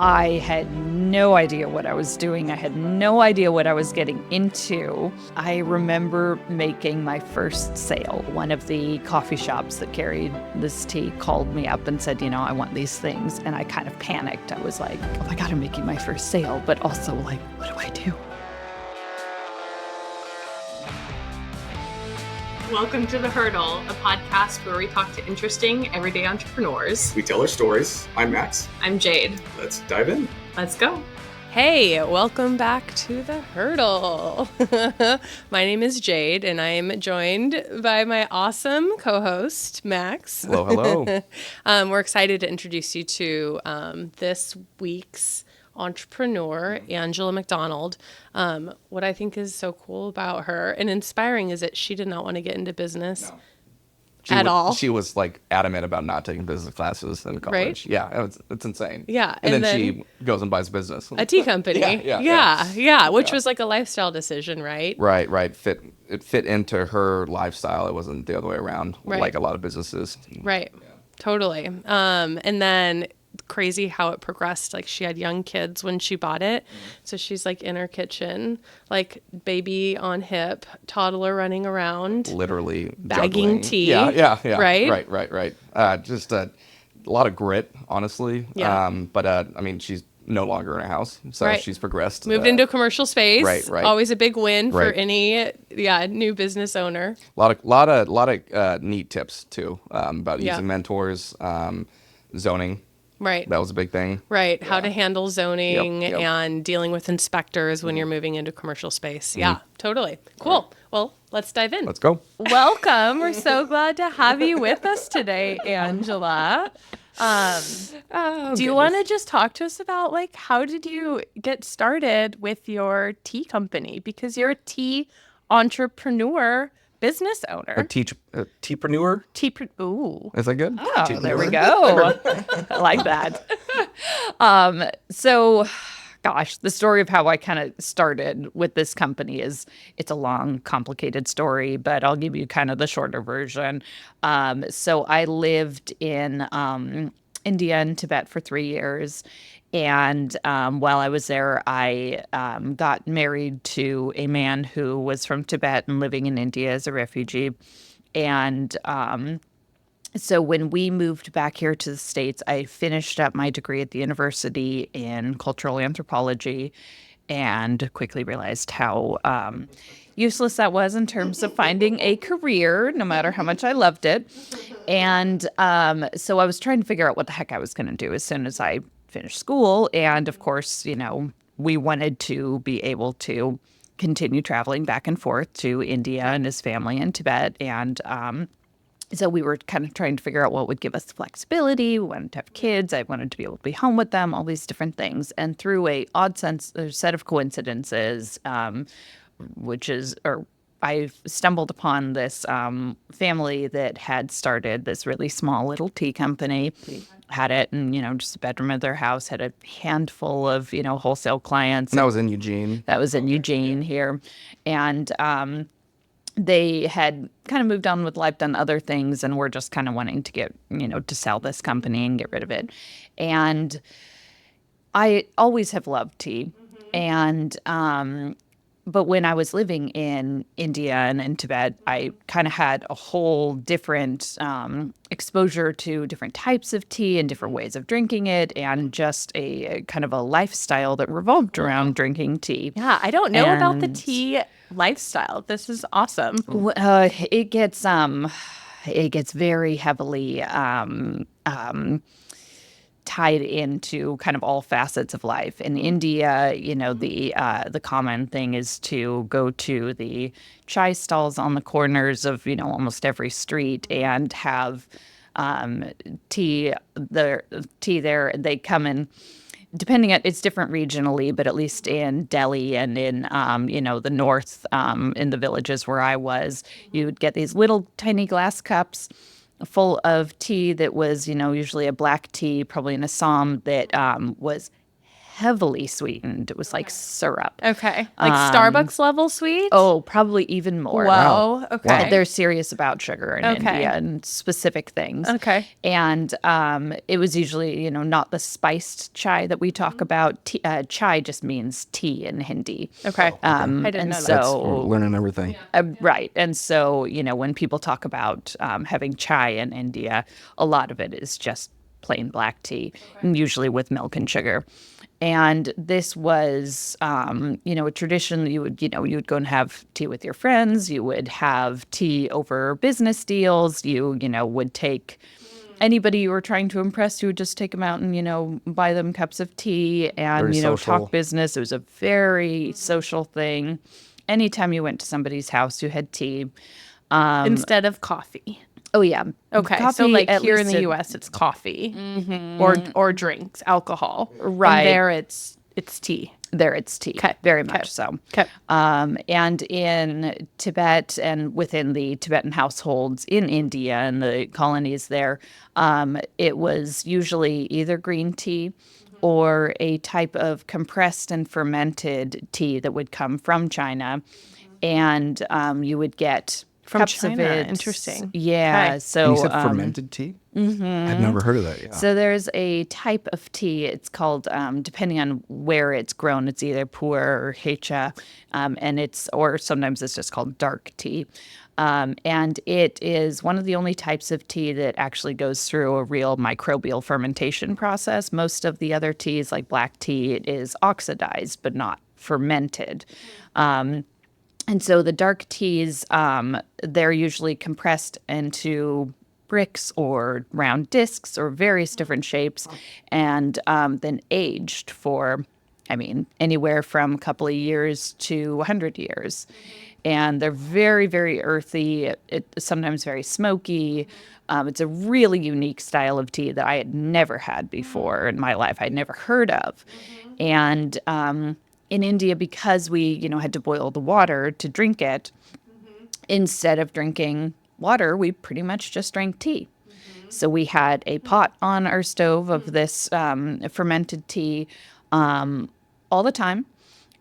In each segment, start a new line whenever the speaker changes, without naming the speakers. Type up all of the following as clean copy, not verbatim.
I had no idea what I was doing. I had no idea what I was getting into. I remember making my first sale. One of the coffee shops that carried this tea called me up and said, I want these things. And I kind of panicked. I was like, oh my God, I'm making my first sale. But also like, what do I do?
Welcome to The Hurdle, a podcast where we talk to interesting, everyday entrepreneurs.
We tell our stories. I'm Max.
I'm Jade.
Let's dive in.
Let's go.
Hey, welcome back to The Hurdle. My name is Jade, and I am joined by my awesome co-host, Max.
Hello, hello.
We're excited to introduce you to this week's entrepreneur, Angela McDonald. What I think is so cool about her and inspiring is that she did not want to get into business all.
She was like adamant about not taking business classes in college.
Right?
Yeah, it's insane.
Yeah.
And then she goes and buys a business.
A tea company. Which was like a lifestyle decision, right?
Right. It fit into her lifestyle. It wasn't the other way around, like a lot of businesses.
Right. Yeah. Totally. And then crazy how it progressed. Like she had young kids when she bought it. So she's like in her kitchen, like baby on hip, toddler running around.
Literally
bagging
juggling.
tea.
Yeah.
Right?
Right. Just a lot of grit, honestly.
Yeah.
But she's no longer in a house. So she's progressed.
Moved into a commercial space.
Right.
Always a big win for any new business owner.
A lot of neat tips too about using mentors, zoning.
Right.
That was a big thing.
Right. How to handle zoning
Yep.
and dealing with inspectors when you're moving into commercial space. Yeah, totally. Cool. Right. Well, let's dive in.
Let's go.
Welcome. We're so glad to have you with us today, Angela. Do you want to just talk to us about how did you get started with your tea company? Because you're a tea entrepreneur, business owner.
A teapreneur?
Ooh.
Is that good?
Oh, there we go. I like that. So, gosh, the story of how I kind of started with this company it's a long, complicated story, but I'll give you kind of the shorter version. So I lived in India and Tibet for 3 years. And while I was there, I got married to a man who was from Tibet and living in India as a refugee. And so when we moved back here to the States, I finished up my degree at the university in cultural anthropology and quickly realized how useless that was in terms of finding a career, no matter how much I loved it. And so I was trying to figure out what the heck I was going to do as soon as I finished school. And of course, we wanted to be able to continue traveling back and forth to India and his family in Tibet. And so we were kind of trying to figure out what would give us flexibility. We wanted to have kids. I wanted to be able to be home with them, all these different things. And through a set of coincidences, I stumbled upon this family that had started this really small little tea company, had it in, just a bedroom of their house, had a handful of, wholesale clients.
And that was in Eugene.
That was in Eugene here. And they had kind of moved on with life, done other things, and were just kind of wanting to get, to sell this company and get rid of it. And I always have loved tea. And but when I was living in India and in Tibet, I kind of had a whole different exposure to different types of tea and different ways of drinking it, and just a kind of a lifestyle that revolved around drinking tea.
Yeah, I don't know about the tea lifestyle. This is awesome.
It gets very heavily tied into kind of all facets of life. In India, the common thing is to go to the chai stalls on the corners of, almost every street and have tea there. They come in, it's different regionally, but at least in Delhi and in, the north, in the villages where I was, you'd get these little tiny glass cups full of tea that was, usually a black tea, probably in Assam, that was heavily sweetened. It was like syrup.
Okay. Like Starbucks level sweet?
Oh, probably even more.
Whoa. Okay.
They're serious about sugar in India and specific things.
Okay.
And it was usually, not the spiced chai that we talk about. Chai just means tea in Hindi.
Okay. I didn't know that.
We're learning everything.
Right. And so, when people talk about having chai in India, a lot of it is just plain black tea, and usually with milk and sugar. And this was, a tradition. You would go and have tea with your friends. You would have tea over business deals. You would take anybody you were trying to impress. You would just take them out and, buy them cups of tea and,
Very social.
talk business. It was a very social thing. Anytime you went to somebody's house, you had tea.
Instead of coffee.
Oh, yeah.
Okay.
Coffee,
so like
at
here in
least
the
it-
U.S., it's coffee or drinks, alcohol.
Right.
And there it's tea.
There it's tea.
Okay.
Very much so.
Okay.
And in Tibet and within the Tibetan households in India and the colonies there, it was usually either green tea or a type of compressed and fermented tea that would come from China. And you would get
From
cups
China.
of it.
Interesting.
Yeah.
Okay.
So
And you said fermented tea? I've never heard of that. Yeah.
So there's a type of tea. It's called, depending on where it's grown, it's either pu'er or hecha, or sometimes it's just called dark tea. And it is one of the only types of tea that actually goes through a real microbial fermentation process. Most of the other teas, like black tea, it is oxidized but not fermented. And so the dark teas, they're usually compressed into bricks or round discs or various different shapes, and then aged for, anywhere from a couple of years to 100 years. And they're very, very earthy, sometimes very smoky. It's a really unique style of tea that I had never had before in my life. I'd never heard of. And in India, because we, had to boil the water to drink it, instead of drinking water, we pretty much just drank tea. So we had a pot on our stove of this fermented tea all the time.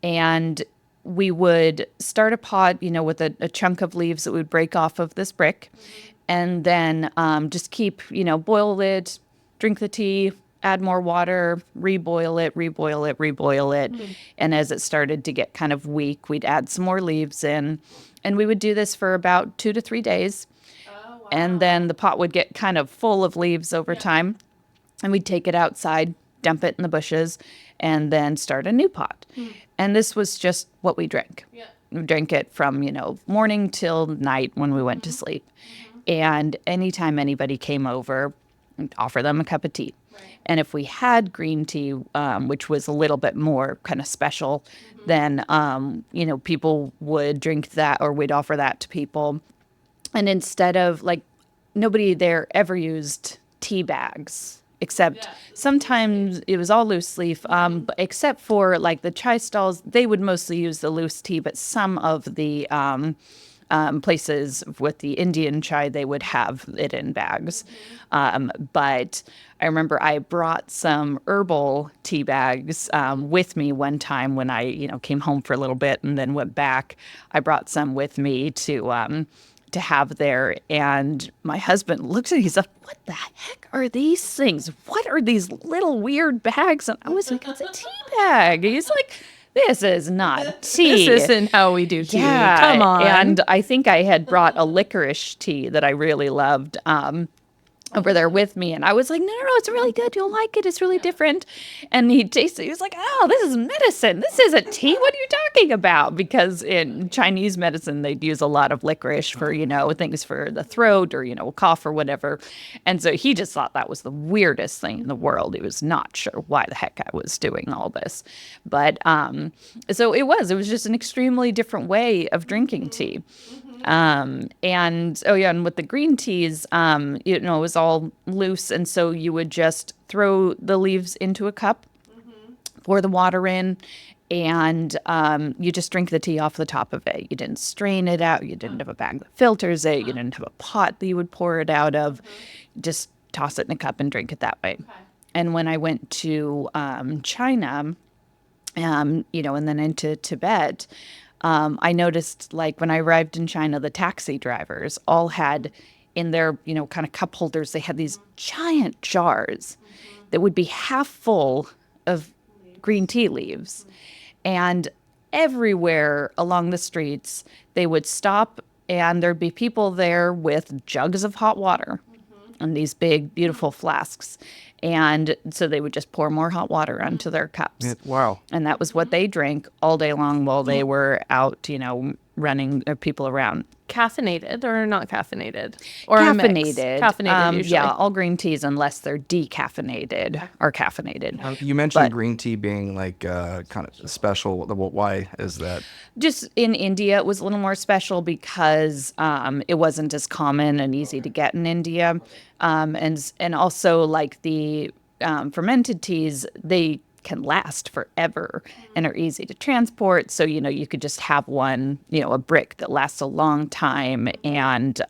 And we would start a pot, with a chunk of leaves that would break off of this brick. And then just keep, boil it, drink the tea, add more water, reboil it. And as it started to get kind of weak, we'd add some more leaves in. And we would do this for about 2 to 3 days. And then the pot would get kind of full of leaves over time. And we'd take it outside, dump it in the bushes, and then start a new pot. And this was just what we drank. We drank it from, morning till night when we went to sleep. And anytime anybody came over, I'd offer them a cup of tea. And if we had green tea, which was a little bit more kind of special, then, people would drink that, or we'd offer that to people. And instead of, nobody there ever used tea bags, except sometimes it was all loose leaf, except for, the chai stalls, they would mostly use the loose tea, but some of the places with the Indian chai, they would have it in bags. But I remember I brought some herbal tea bags with me one time when I, came home for a little bit and then went back. I brought some with me to have there, and my husband looked at it. He's like, "What the heck are these things? What are these little weird bags?" And I was like, "It's a tea bag." He's like, "This is not tea.
This isn't how we do tea.
Yeah,
Come on."
And I think I had brought a licorice tea that I really loved over there with me. And I was like, no, it's really good. You'll like it. It's really different. And he tasted it. He was like, "Oh, this is medicine. This isn't tea. What are you talking about?" Because in Chinese medicine, they'd use a lot of licorice for, things for the throat or, cough or whatever. And so he just thought that was the weirdest thing in the world. He was not sure why the heck I was doing all this. But so it was just an extremely different way of drinking tea. And with the green teas, it was all loose. And so you would just throw the leaves into a cup, pour the water in, and you just drink the tea off the top of it. You didn't strain it out. You didn't have a bag that filters it. You didn't have a pot that you would pour it out of. Just toss it in a cup and drink it that way. And when I went to China, and then into Tibet. I noticed, like, when I arrived in China, the taxi drivers all had in their, kind of cup holders, they had these giant jars that would be half full of green tea leaves. And everywhere along the streets, they would stop and there'd be people there with jugs of hot water and these big, beautiful flasks. And so they would just pour more hot water onto their cups.
Wow.
And that was what they drank all day long while they were out, running people around.
Caffeinated or not caffeinated? Or a mix?
Caffeinated.
Caffeinated usually.
Yeah, all green teas, unless they're decaffeinated, are caffeinated.
You mentioned
But-
green tea being like kind of special. Why is that?
Just in India, it was a little more special because it wasn't as common and easy to get in India. And also, like, the fermented teas, they can last forever and are easy to transport. So, you could just have one, a brick that lasts a long time and,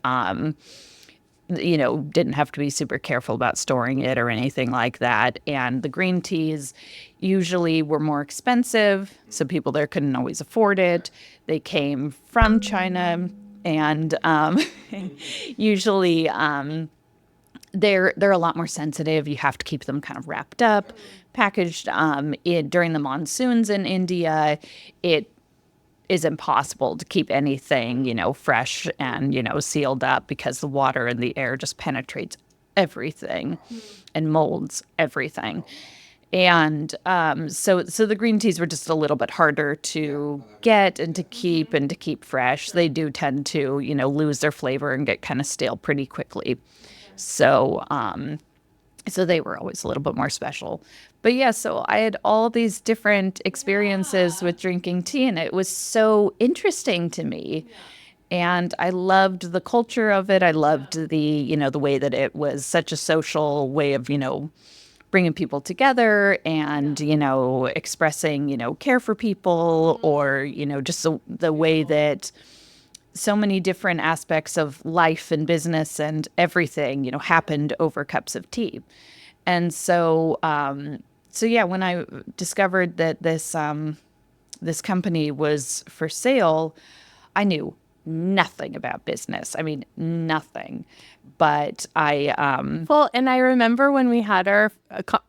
didn't have to be super careful about storing it or anything like that. And the green teas usually were more expensive, so people there couldn't always afford it. They came from China, and usually they're a lot more sensitive. You have to keep them kind of wrapped up, packaged. During the monsoons in India, it is impossible to keep anything, fresh and, sealed up because the water and the air just penetrates everything and molds everything. And so the green teas were just a little bit harder to get and to keep fresh. They do tend to, lose their flavor and get kind of stale pretty quickly. So they were always a little bit more special. But yeah, so I had all these different experiences with drinking tea, and it was so interesting to me. And I loved the culture of it. I loved the way that it was such a social way of, bringing people together and, expressing, care for people, or, just the way that so many different aspects of life and business and everything, happened over cups of tea. And so yeah, when I discovered that this company was for sale, I knew nothing about business. I mean, nothing. But
Well, and I remember when we had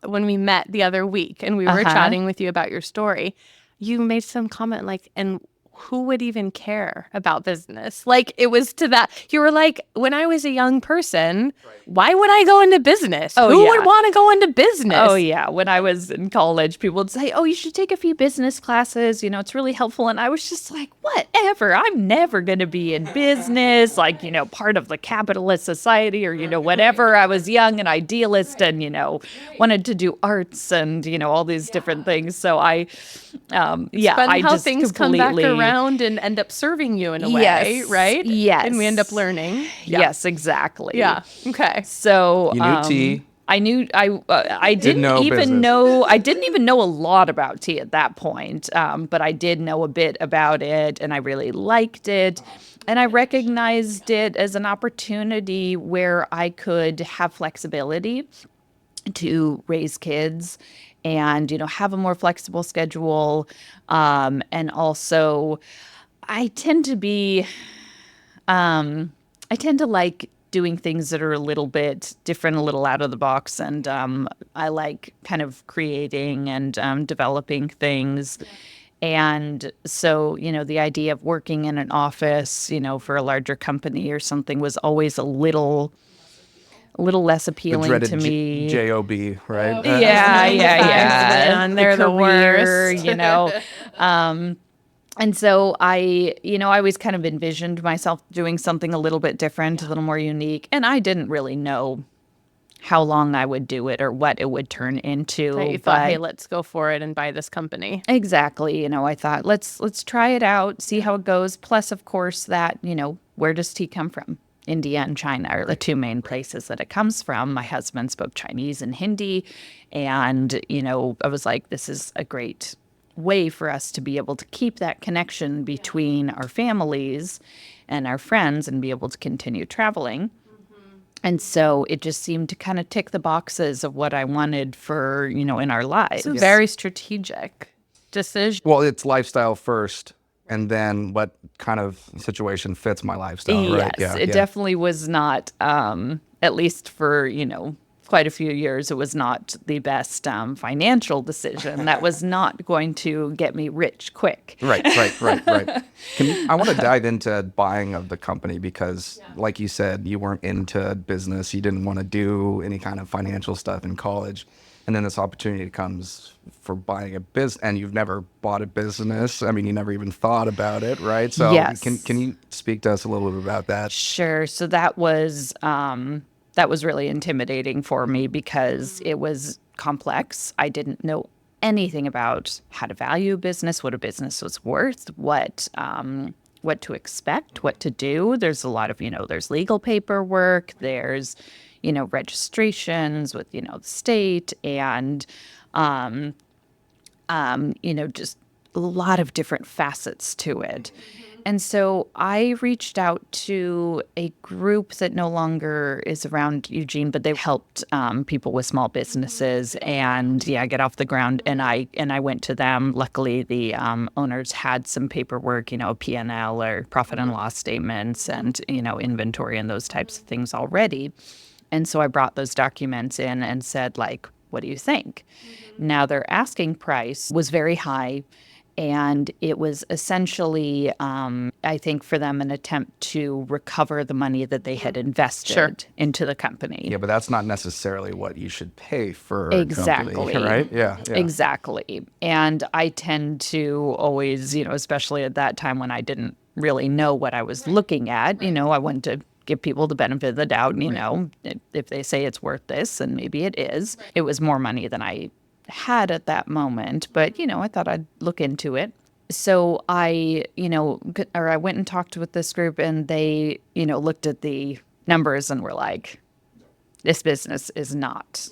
when we met the other week and we were chatting with you about your story, you made some comment like, and who would even care about business? Like, it was to that. You were like, when I was a young person, why would I go into business? Who would want to go into business?
Oh, yeah. When I was in college, people would say, oh, you should take a few business classes. It's really helpful. And I was just like, whatever. I'm never going to be in business, like, part of the capitalist society or, whatever. I was young and idealist and, wanted to do arts and, all these different things. So I
Fun
I
how
just
things
completely...
come back around and end up serving you in a way, right?
Yes.
And we end up learning.
Yes, exactly.
Yeah. Okay.
So
You knew tea.
I knew I didn't
know
even
business.
know I didn't even know a lot about tea at that point, but I did know a bit about it, and I really liked it, and I recognized it as an opportunity where I could have flexibility to raise kids and have a more flexible schedule, and also I tend to like doing things that are a little bit different, a little out of the box, and I like kind of creating and developing things. And so, the idea of working in an office, for a larger company or something was always a little less
The
appealing
dreaded
to me.
JOB, right?
Yeah.
Man, they're the
career,
worst.
And so I always kind of envisioned myself doing something a little bit different, a little more unique. And I didn't really know how long I would do it or what it would turn into.
Right, you thought, hey, let's go for it and buy this company.
Exactly. I thought, let's try it out, see how it goes. Plus, of course, that, where does tea come from? India and China are the two main places that it comes from. My husband spoke Chinese and Hindi. And, I was like, this is a great way for us to be able to keep that connection between our families and our friends and be able to continue traveling. And so it just seemed to kind of tick the boxes of what I wanted for, in our lives.
So very strategic. decision?
Well, it's lifestyle first, and then what kind of situation fits my lifestyle, right?
Yes, it definitely was not, at least for, quite a few years, it was not the best financial decision. That was not going to get me rich quick.
Right. I want to dive into buying of the company because, like you said, you weren't into business. You didn't want to do any kind of financial stuff in college. And then this opportunity comes for buying a business, and you've never bought a business. I mean, you never even thought about it, right? So
Yes.
Can you speak to us a little bit about that?
Sure. So that was really intimidating for me because it was complex. I didn't know anything about how to value business, what a business was worth, what to expect, what to do. There's a lot of, there's legal paperwork, there's, registrations with, the state and, just a lot of different facets to it. And so I reached out to a group that no longer is around Eugene, but they helped people with small businesses and get off the ground. And I went to them. Luckily, the owners had some paperwork, P&L or profit and loss statements and, inventory and those types of things already. And so I brought those documents in and said, like, what do you think? Now, their asking price was very high. And it was essentially, I think, for them, an attempt to recover the money that they had invested into the company.
Yeah, but that's not necessarily what you should pay for a
Exactly.
company, right? Yeah.
Exactly. And I tend to always, especially at that time when I didn't really know what I was looking at, I wanted to give people the benefit of the doubt, if they say it's worth this, and maybe it is. It was more money than I had at that moment, but I thought I'd look into it. So I went and talked with this group, and they looked at the numbers and were like, this business is not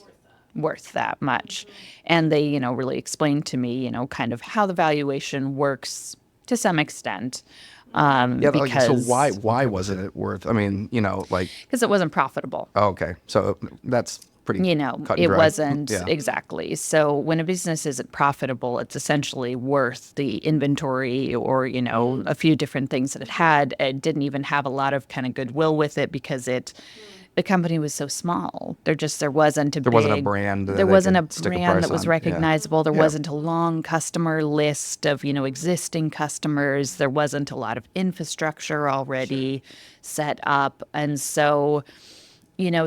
worth that much. And they really explained to me kind of how the valuation works to some extent.
Because so why wasn't it worth? I mean,
because it wasn't profitable.
Oh, okay, so that's pretty cut and
it
dry.
wasn't exactly. So when a business isn't profitable, it's essentially worth the inventory or, a few different things that it had. It didn't even have a lot of kind of goodwill with it because the company was so small. There wasn't a
brand.
There wasn't a brand that was recognizable. There wasn't a long customer list of, existing customers. There wasn't a lot of infrastructure already set up. And so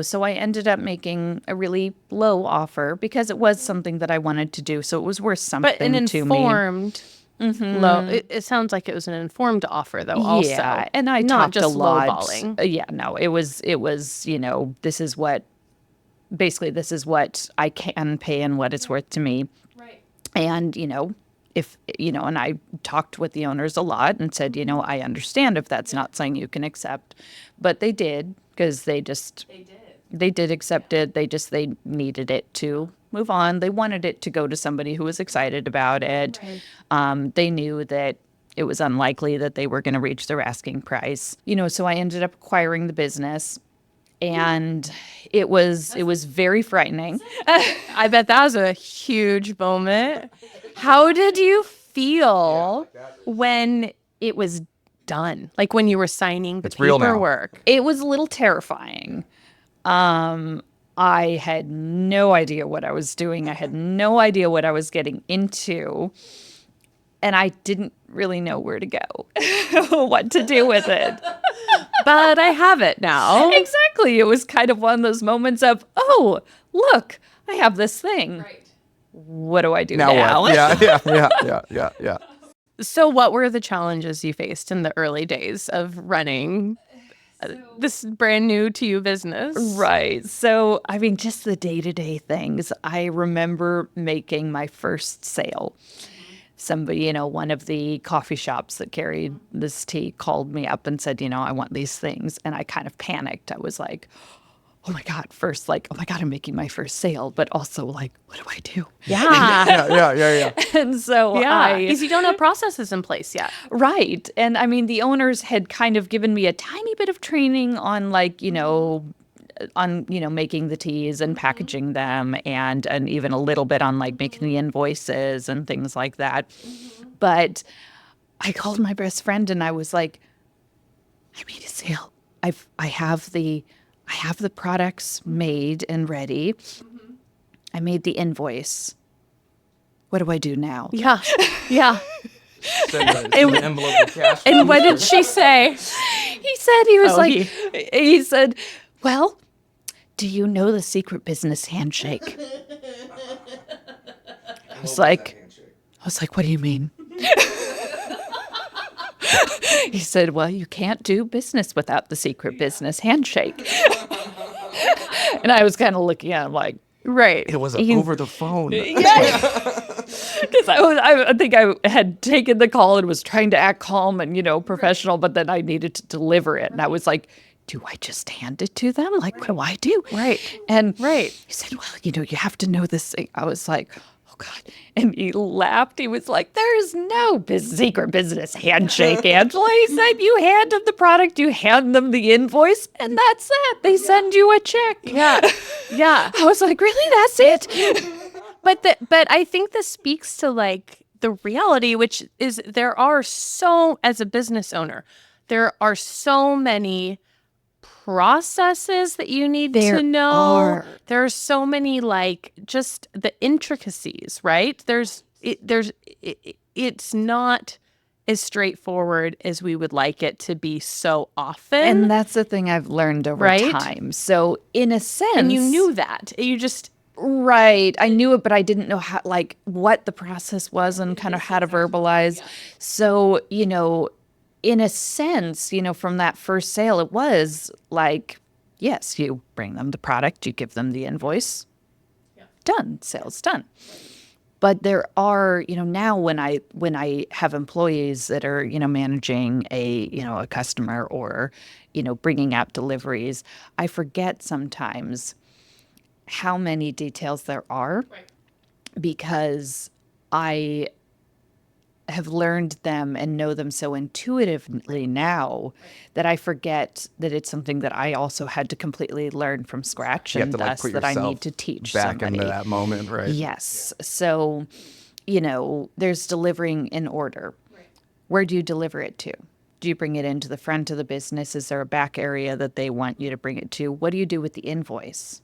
so I ended up making a really low offer because it was something that I wanted to do. So it was worth something to me.
But an informed low. It sounds like it was an informed offer, though. Also,
and I
not
talked
just
a lot.
lowballing.
No, it was. This is what I can pay and what it's worth to me.
Right.
And if and I talked with the owners a lot and said, I understand if that's not something you can accept, but they did. Because they did accept it. They needed it to move on. They wanted it to go to somebody who was excited about it. Right. They knew that it was unlikely that they were going to reach their asking price. So I ended up acquiring the business, and it was very frightening.
I bet that was a huge moment. How did you feel when it was done? Like when you were signing the paperwork?
It was a little terrifying. I had no idea what I was doing. I had no idea what I was getting into. And I didn't really know where to go, what to do with it.
But I have it now.
Exactly. It was kind of one of those moments of, oh, look, I have this thing. Right. What do I do now?
What? Yeah.
So what were the challenges you faced in the early days of running this brand new to you business?
Right. So, just the day-to-day things. I remember making my first sale. Somebody, one of the coffee shops that carried this tea called me up and said, I want these things. And I kind of panicked. I was like, oh my God, first, like, oh my God, I'm making my first sale, but also like, what do I do?
Yeah.
And so
because you don't have processes in place yet.
Right. And the owners had kind of given me a tiny bit of training on like, on, making the teas and packaging them, and even a little bit on like making the invoices and things like that. But I called my best friend and I was like, I made a sale. I have the products made and ready. I made the invoice. What do I do now?
Yeah. Yeah.
Send an envelope of cash.
And what did she say?
He said, he said, well, do you know the secret business handshake? I was like, what do you mean? He said, well, you can't do business without the secret business handshake. And I was kind of looking at him like, right.
It was over the phone.
Yeah. Because I think I had taken the call and was trying to act calm and, professional, but then I needed to deliver it. And I was like, do I just hand it to them? Like, what do I do?
Right.
And
Right.
he said, well, you have to know this thing. I was like, oh, God. And he laughed. He was like, there's no secret business handshake, Angela. He said, you hand them the product, you hand them the invoice, and that's it. They send you a check.
Yeah. Yeah.
I was like, really? That's it?
But I think this speaks to like the reality, which is as a business owner, there are so many processes that you need
There
to know.
are.
There are so many like just the intricacies, right? It's not as straightforward as we would like it to be so often.
And that's the thing I've learned over
Right?
time. So in a sense.
And you knew that. You just
Right. I knew it, but I didn't know how, like, what the process was and kind of how to verbalize. So, in a sense, from that first sale, it was like, yes, you bring them the product, you give them the invoice, done, sales done. But there are, now when I have employees that are, managing a customer or, bringing out deliveries, I forget sometimes how many details there are because I have learned them and know them so intuitively now that I forget that it's something that I also had to completely learn from scratch,
You have
and
to like
thus
put
that I
yourself
need to teach
back
somebody.
into that moment, right?
Yes. So, there's delivering in order. Where do you deliver it to? Do you bring it into the front of the business? Is there a back area that they want you to bring it to? What do you do with the invoice?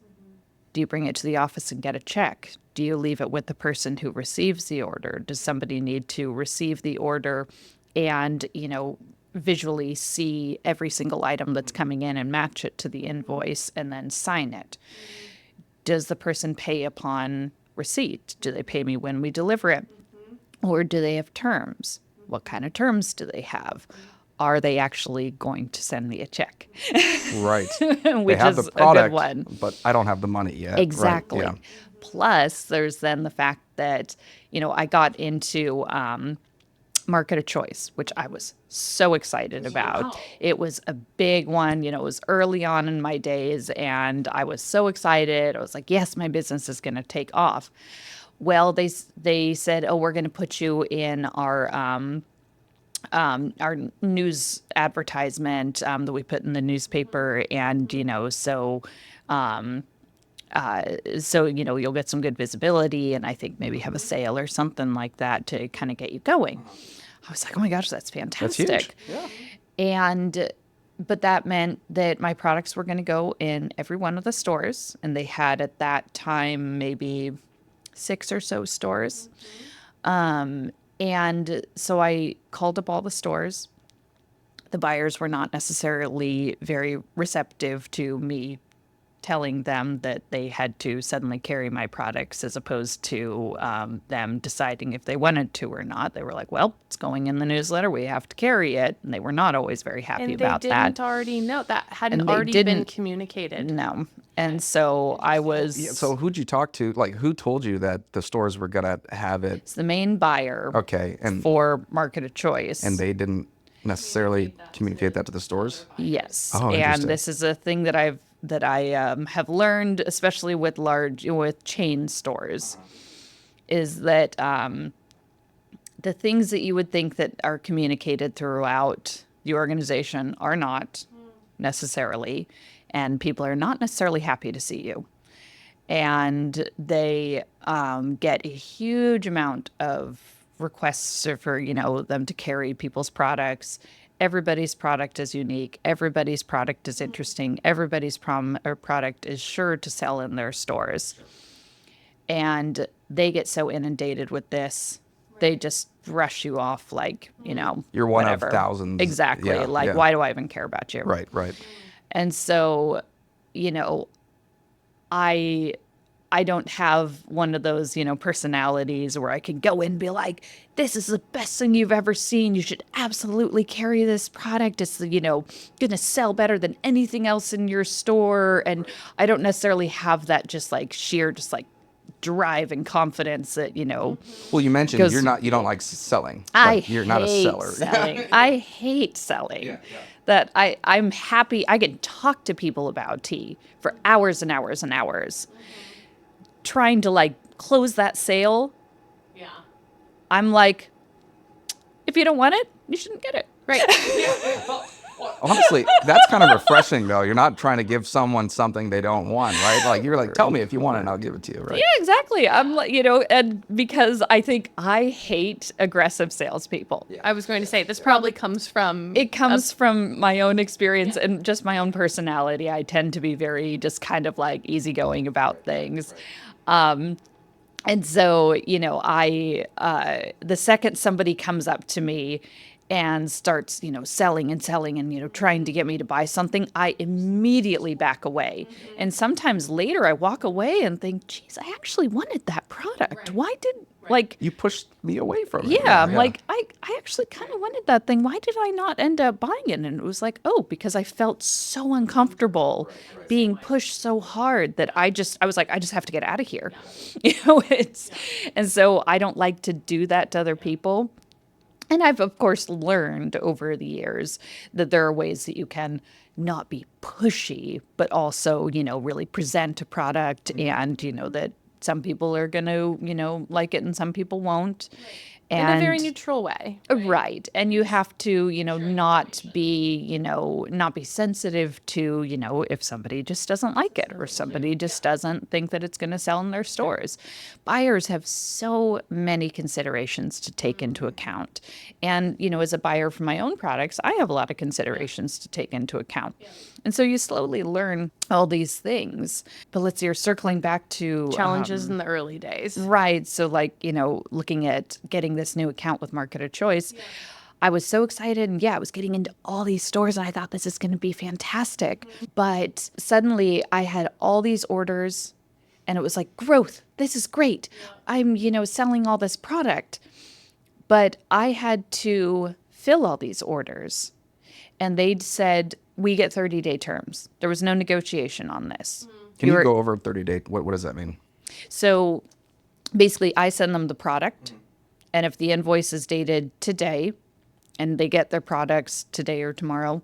Do you bring it to the office and get a check? Do you leave it with the person who receives the order? Does somebody need to receive the order and, visually see every single item that's coming in and match it to the invoice and then sign it? Does the person pay upon receipt? Do they pay me when we deliver it? Or do they have terms? What kind of terms do they have? Are they actually going to send me a check?
Right.
Which
they have
is
the product,
a good one.
but I don't have the money yet. Right,
Exactly.
yeah.
Plus, there's then the fact that, I got into market of choice, which I was so excited about. It was a big one. It was early on in my days, and I was so excited. I was like, yes, my business is going to take off. Well, they said, oh, we're going to put you in our news advertisement that we put in the newspaper, and so you'll get some good visibility, and I think maybe have a sale or something like that to kind of get you going. I was like, oh my gosh, that's fantastic.
That's huge. Yeah.
But that meant that my products were going to go in every one of the stores, and they had at that time maybe 6 or so stores. And so I called up all the stores. The buyers were not necessarily very receptive to me telling them that they had to suddenly carry my products as opposed to them deciding if they wanted to or not. They were like, well, it's going in the newsletter. We have to carry it. And they were not always very happy about that.
And they didn't already know. That hadn't
And they
already been
didn't-
communicated.
No. And so I was...
Yeah, so who'd you talk to? Like, who told you that the stores were gonna have it?
It's the main buyer
Okay, and
for Market of Choice.
they didn't necessarily communicate that to the stores.
Yes.
Oh,
And
interesting.
this is a thing that I have learned, especially with chain stores, is that the things that you would think that are communicated throughout the organization are not necessarily. and people are not necessarily happy to see you. And they get a huge amount of requests for, them to carry people's products. Everybody's product is unique. Everybody's product is interesting. Everybody's product is sure to sell in their stores. And they get so inundated with this, they just brush you off like,
You're one
whatever.
of thousands.
Exactly.
Yeah, yeah.
Why do I even care about you?
Right.
And so, I don't have one of those, personalities where I can go in and be like, this is the best thing you've ever seen. You should absolutely carry this product. It's, going to sell better than anything else in your store. And I don't necessarily have that just like sheer, just like drive and confidence that,
Well, you mentioned
goes-
you don't like selling.
You're
not a seller.
Selling. I hate selling.
Yeah.
That I'm happy. I can talk to people about tea for hours and hours and hours. Trying to like close that sale.
Yeah.
I'm like, if you don't want it, you shouldn't get it.
Right.
Honestly, that's kind of refreshing, though. You're not trying to give someone something they don't want, right? Like, you're like, tell me if you want it, and I'll give it to you, right?
Yeah, exactly. I'm like, and because I think I hate aggressive salespeople.
I was going to say, this probably comes from...
It comes from my own experience and just my own personality. I tend to be very just kind of like easygoing about things. And so, the second somebody comes up to me and starts, selling and selling and, trying to get me to buy something, I immediately back away. And sometimes later I walk away and think, geez, I actually wanted that product. Why did, like...
You pushed me away from it.
Yeah, I'm like, I actually kind of wanted that thing. Why did I not end up buying it? And it was like, oh, because I felt so uncomfortable being pushed so hard that I was like, I just have to get out of here. And so I don't like to do that to other people. And I've, of course, learned over the years that there are ways that you can not be pushy, but also, really present a product and, that some people are going to, like it and some people won't.
in a very neutral way.
Right. And you have to, not be sensitive to, if somebody just doesn't like it or somebody just doesn't think that it's going to sell in their stores. Buyers have so many considerations to take into account. And, as a buyer for my own products, I have a lot of considerations to take into account. And so you slowly learn all these things. But let's see, you're circling back to
Challenges in the early days.
Right. So looking at getting this new account with Market of Choice, I was so excited. And I was getting into all these stores and I thought this is going to be fantastic. But suddenly I had all these orders and it was like, growth. This is great. I'm, selling all this product. But I had to fill all these orders. And they'd said, we get 30-day terms. There was no negotiation on this.
Can you go over 30-day? What does that mean?
So basically, I send them the product. And if the invoice is dated today and they get their products today or tomorrow,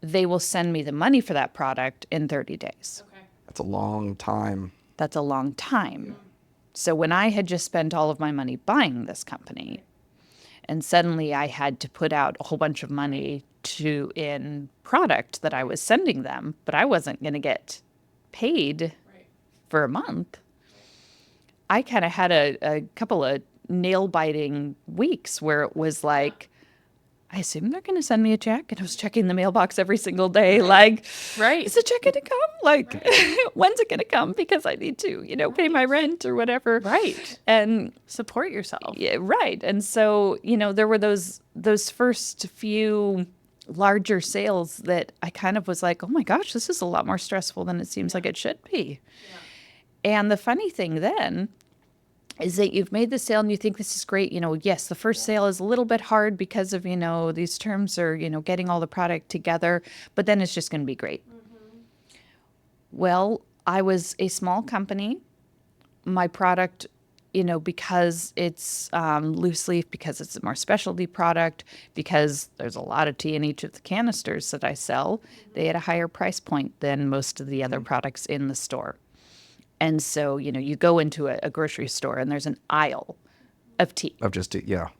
they will send me the money for that product in 30 days.
Okay.
That's a long time.
That's a long time. So when I had just spent all of my money buying this company, and suddenly I had to put out a whole bunch of money in product that I was sending them, but I wasn't going to get paid for a month. I kind of had a couple of nail-biting weeks where it was like, I assume they're going to send me a check. And I was checking the mailbox every single day. Like, is the check going to come? Like, when's it going to come? Because I need to, pay my rent or whatever.
Right.
And
support yourself.
Yeah, right. And so, there were those first few larger sales that I kind of was like, oh my gosh, this is a lot more stressful than it seems like it should be. Yeah. And the funny thing then is that you've made the sale and you think this is great. Yes, the first sale is a little bit hard because of, these terms are, getting all the product together, but then it's just going to be great. Mm-hmm. Well, I was a small company. My product, because it's loose leaf, because it's a more specialty product, because there's a lot of tea in each of the canisters that I sell, they had a higher price point than most of the other products in the store. And so, you go into a grocery store and there's an aisle of tea.
Of just tea, yeah.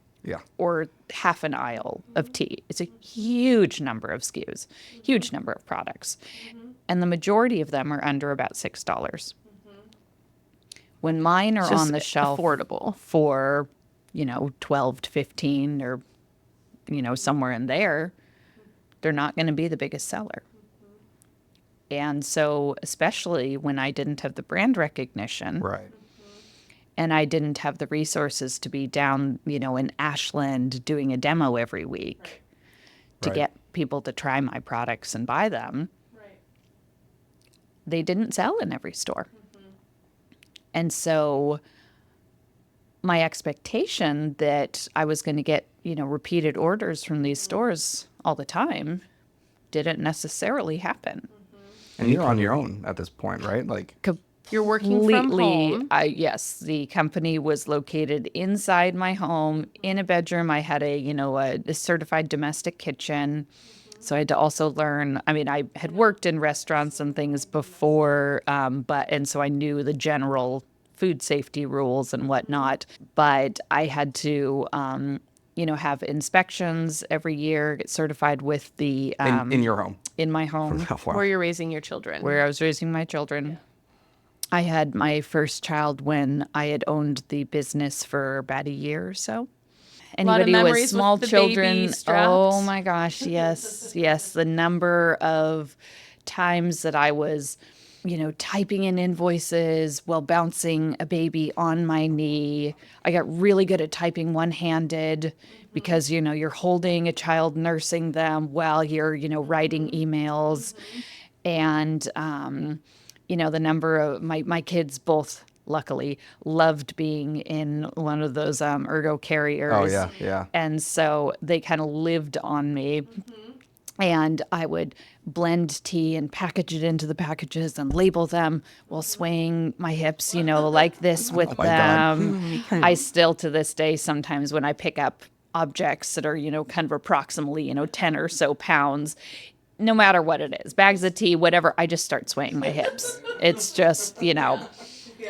Or half an aisle of tea. It's a huge number of SKUs, huge number of products. Mm-hmm. and the majority of them are under about $6. When mine are
Just
on the shelf
affordable.
for, 12 to 15 or, somewhere in there, they're not going to be the biggest seller. And so, especially when I didn't have the brand recognition
Right.
and I didn't have the resources to be down, in Ashland doing a demo every week to
Right.
get people to try my products and buy them, they didn't sell in every store. And so my expectation that I was going to get, repeated orders from these stores all the time didn't necessarily happen.
And you're on your own at this point, right? Like,
You're working from home.
Yes, the company was located inside my home in a bedroom. I had a certified domestic kitchen. So I had to also learn. I mean, I had worked in restaurants and things before, and so I knew the general food safety rules and whatnot. But I had to, have inspections every year, get certified with the
in your home.
in my home
Wow.
Where you're raising your children.
where I was raising my children. I had my first child when I had owned the business for about a year or so.
lot of
Anybody with
memories
small
with the baby
children,
strapped.
oh my gosh, yes, yes. The number of times that I was, typing in invoices while bouncing a baby on my knee. I got really good at typing one-handed because, you're holding a child, nursing them while you're, writing emails. And, the number of my kids both luckily loved being in one of those ergo carriers.
Oh, yeah, yeah.
And so they kind of lived on me. And I would blend tea and package it into the packages and label them while swaying my hips, like this with
my God.
them. I still, to this day, sometimes when I pick up objects that are, kind of approximately, 10 or so pounds, no matter what it is, bags of tea, whatever, I just start swaying my hips. It's just,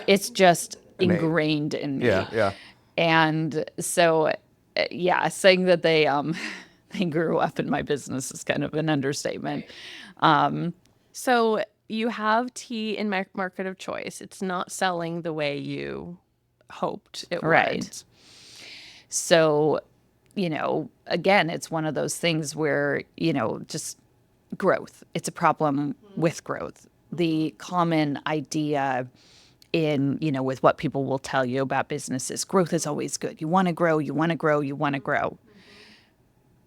it's just ingrained in me.
Yeah, yeah.
And so, saying that they grew up in my business is kind of an understatement.
So you have tea in market of choice. It's not selling the way you hoped it
Right.
would.
So, again, it's one of those things where, just growth. It's a problem with growth. The common idea in, with what people will tell you about businesses, growth is always good. You want to grow, you want to grow, you want to grow.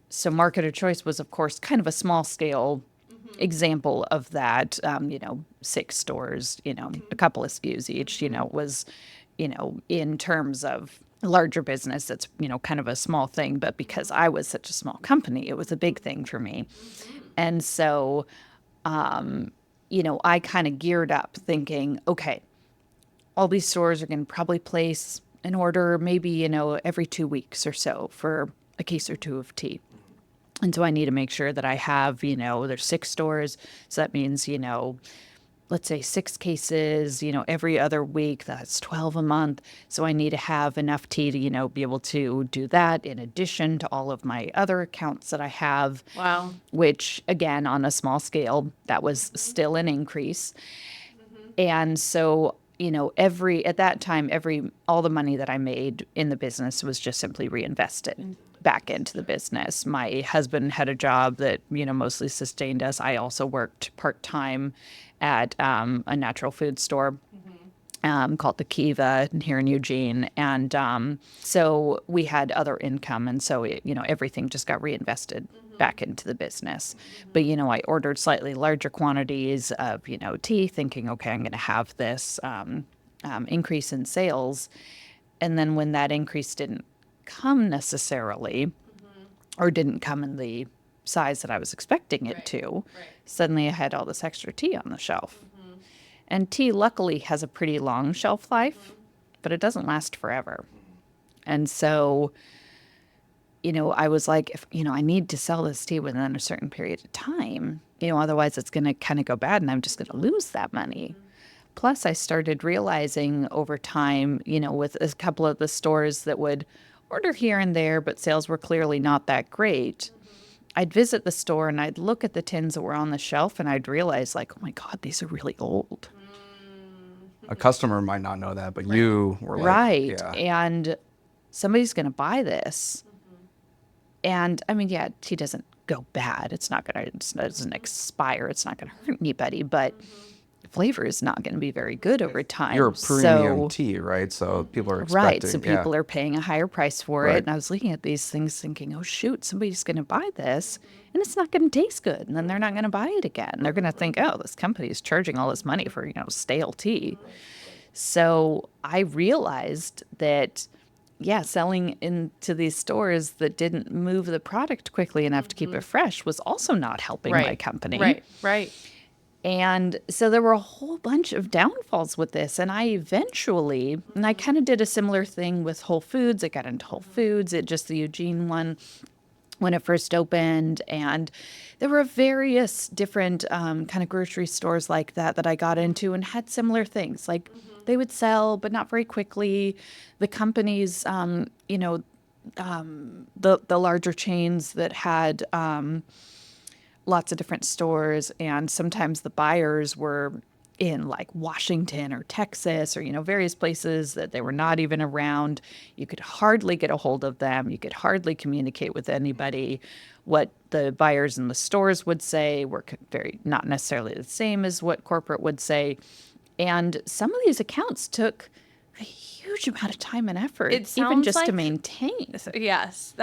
So market of choice was, of course, kind of a small scale example of that. 6 stores, a couple of SKUs each, was, in terms of larger business, it's, kind of a small thing. But because I was such a small company, it was a big thing for me. And so, I kind of geared up thinking, okay, all these stores are going to probably place an order maybe, every 2 weeks or so for a case or two of tea. And so I need to make sure that I have, there's 6 stores. So that means, let's say 6 cases, every other week. That's 12 a month. So I need to have enough tea to, be able to do that in addition to all of my other accounts that I have.
Wow.
Which, again, on a small scale, that was still an increase. And so, at that time, all the money that I made in the business was just simply reinvested back into the business. My husband had a job that, mostly sustained us. I also worked part-time at a natural food store called the Kiva here in Eugene. And so we had other income. And so, everything just got reinvested back into the business. But, I ordered slightly larger quantities of, tea, thinking, okay, I'm going to have this increase in sales. And then when that increase didn't come necessarily, or didn't come in the size that I was expecting it to, suddenly I had all this extra tea on the shelf. And tea, luckily, has a pretty long shelf life, but it doesn't last forever. And so, I was like, if, I need to sell this tea within a certain period of time, otherwise it's going to kind of go bad and I'm just going to lose that money. Plus, I started realizing over time, with a couple of the stores that would order here and there, but sales were clearly not that great. I'd visit the store and I'd look at the tins that were on the shelf and I'd realize like, oh my God, these are really old.
A customer might not know that, but you were like,
Right.
yeah.
And somebody's going to buy this. And I mean, yeah, tea doesn't go bad. It doesn't expire. It's not going to hurt anybody, but flavor is not going to be very good over time.
You're a premium
So,
tea, right? So people are
right.
expecting.
So people are paying a higher price for
Right.
it. And I was looking at these things thinking, oh, shoot, somebody's going to buy this and it's not going to taste good. And then they're not going to buy it again. They're going to think, oh, this company is charging all this money for, stale tea. So I realized that, yeah, selling into these stores that didn't move the product quickly enough to keep it fresh was also not helping my company.
Right.
And so there were a whole bunch of downfalls with this. And I kind of did a similar thing with Whole Foods. I got into Whole Foods, just the Eugene one when it first opened. And there were various different kind of grocery stores like that I got into and had similar things. Like they would sell, but not very quickly. The companies, the larger chains that had lots of different stores, and sometimes the buyers were in like Washington or Texas or, various places that they were not even around. You could hardly get a hold of them. You could hardly communicate with anybody. What the buyers in the stores would say were very not necessarily the same as what corporate would say. And some of these accounts took a huge amount of time and effort,
It
even
sounds
just to
like-
maintain.
Yes.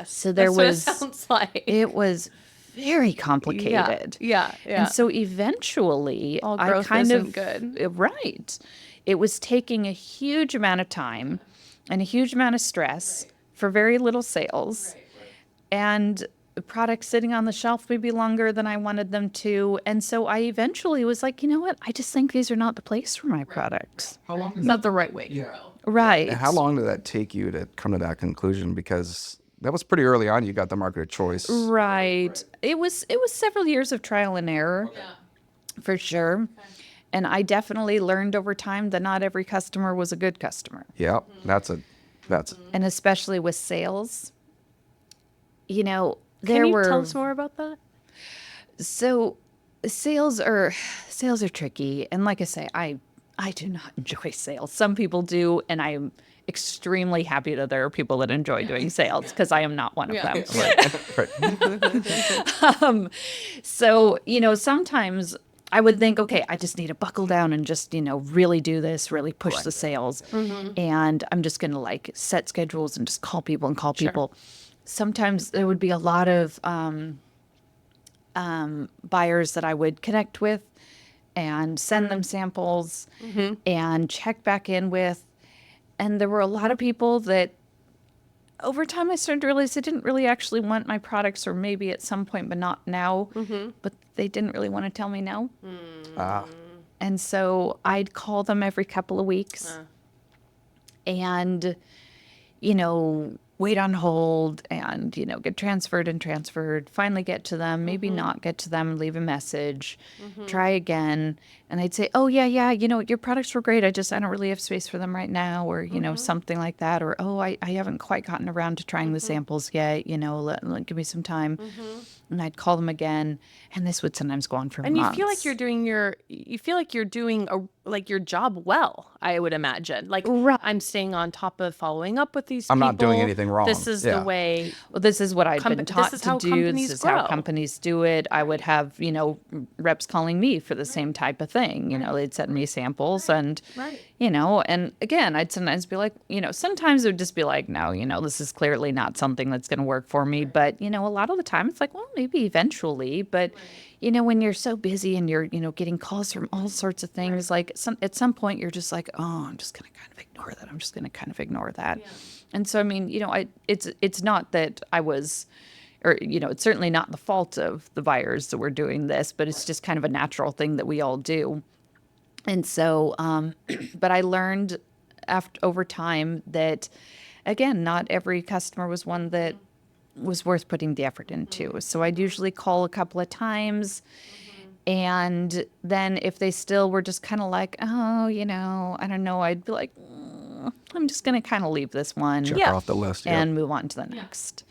So there
that's what it
was,
sounds like.
it was very complicated.
Yeah.
And so eventually,
All
I
growth
kind
isn't
of
good.
Right. It was taking a huge amount of time and a huge amount of stress for very little sales, and the products sitting on the shelf maybe longer than I wanted them to. And so I eventually was like, you know what? I just think these are not the place for my products.
How long?
Not the right way.
Yeah.
Right.
And how long did that take you to come to that conclusion? Because that was pretty early on. You got the market of choice.
Right. It was several years of trial and error, for sure. And I definitely learned over time that not every customer was a good customer.
Yeah, that's
And especially with sales, there
Can you
were
tell us more about that?
so sales are tricky. And like I say, I do not enjoy sales. Some people do, and I'm extremely happy that there are people that enjoy doing sales because I am not one of them.
right.
So, sometimes I would think, okay, I just need to buckle down and just, really do this, really push the sales. And I'm just going to like set schedules and just call people and call people. Sometimes there would be a lot of buyers that I would connect with and send them samples and check back in with. And there were a lot of people that over time I started to realize they didn't really actually want my products, or maybe at some point, but not now. But they didn't really want to tell me no. And so I'd call them every couple of weeks and, wait on hold and, get transferred, finally get to them, maybe not get to them, leave a message, try again. And I'd say, oh, yeah, your products were great. I don't really have space for them right now, or, something like that. Or, oh, I haven't quite gotten around to trying the samples yet, give me some time. And I'd call them again. And this would sometimes go on for
And
months.
you feel like you're doing your job well, I would imagine. Like
Right.
I'm staying on top of following up with these
I'm
people.
not doing anything wrong.
This is
Yeah.
the way.
Well, this is what I've been taught
this is
to
how
do.
companies
This is how
grow.
companies do it. I would have, reps calling me for the same type of thing. They'd send me samples and, and again, I'd sometimes be like, sometimes it would just be like, no, this is clearly not something that's going to work for me. But, a lot of the time it's like, well, maybe eventually. But, when you're so busy and you're, getting calls from all sorts of things, like at some point you're just like, oh, I'm just going to kind of ignore that. I'm just going to kind of ignore that. Yeah. And so, I mean, it's not that I was, or, it's certainly not the fault of the buyers that were doing this, but it's just kind of a natural thing that we all do. And so, but I learned over time that, again, not every customer was one that was worth putting the effort into. So I'd usually call a couple of times. And then if they still were just kind of like, oh, I don't know, I'd be like, I'm just going to kind of leave this one
Check her off the list. Yeah.
and move on to the next.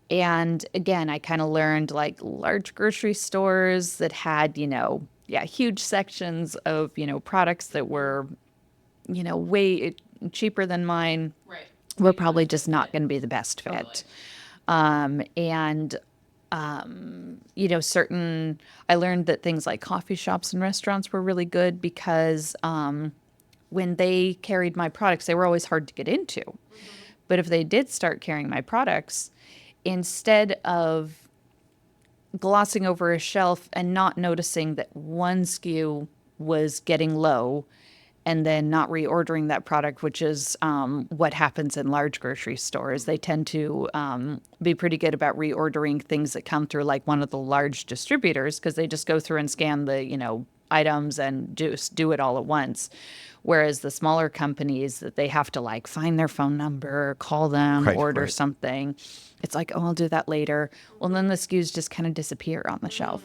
And again, I kind of learned like large grocery stores that had, huge sections of, products that were, way cheaper than mine
Right.
were probably just not going to be the best fit. And I learned that things like coffee shops and restaurants were really good because when they carried my products, they were always hard to get into. But if they did start carrying my products, instead of glossing over a shelf and not noticing that one SKU was getting low and then not reordering that product, which is what happens in large grocery stores. They tend to be pretty good about reordering things that come through like one of the large distributors because they just go through and scan the, items and just do it all at once. Whereas the smaller companies that they have to like find their phone number, call them,
Right,
order
right.
something. It's like, oh, I'll do that later. Well, then the SKUs just kind of disappear on the shelf.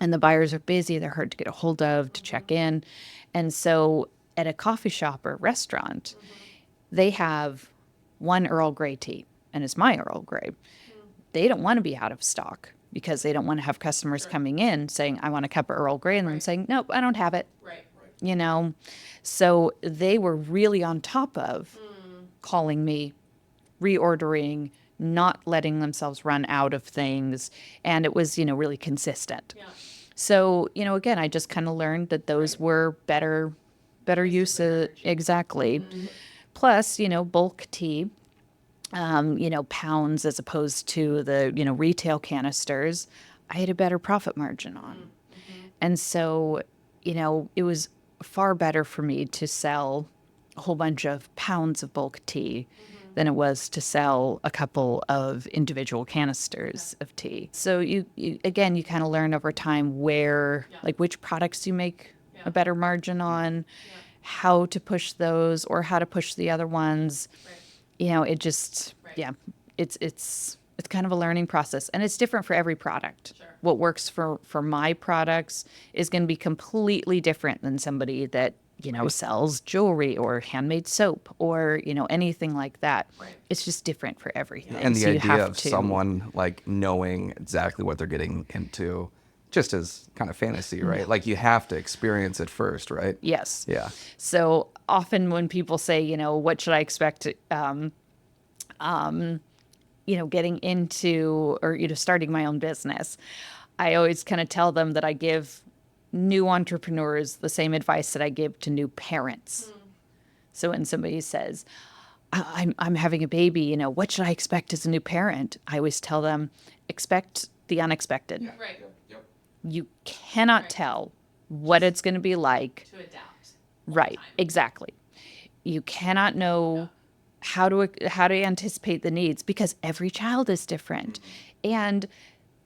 And the buyers are busy. They're hard to get a hold of to check in. And so at a coffee shop or restaurant, they have one Earl Grey tea, and it's my Earl Grey. They don't want to be out of stock because they don't want to have customers coming in saying, I want a cup of Earl Grey, and then saying, nope, I don't have it.
Right.
So they were really on top of calling me, reordering, not letting themselves run out of things. And it was, really consistent.
Yeah.
So, again, I just kind of learned that those were better uses. Exactly. Plus, bulk tea, pounds as opposed to the, retail canisters, I had a better profit margin on. And so, it was far better for me to sell a whole bunch of pounds of bulk tea than it was to sell a couple of individual canisters of tea. So you again, you kind of learn over time where, like which products you make a better margin on, how to push those or how to push the other ones. It just, it's kind of a learning process, and it's different for every product.
Sure.
What works for my products is going to be completely different than somebody that, sells jewelry or handmade soap or, anything like that.
Right.
It's just different for everything.
And the
So you
idea
have
of
to-
someone like knowing exactly what they're getting into just as kind of fantasy, right? Like you have to experience it first, right?
Yes.
Yeah.
So often when people say, what should I expect, getting into or, starting my own business, I always kind of tell them that I give new entrepreneurs the same advice that I give to new parents. So when somebody says, I'm having a baby, what should I expect as a new parent? I always tell them, expect the unexpected.
Right.
You cannot tell what it's going to be like.
To adapt.
Right, exactly. You cannot know how to anticipate the needs because every child is different. And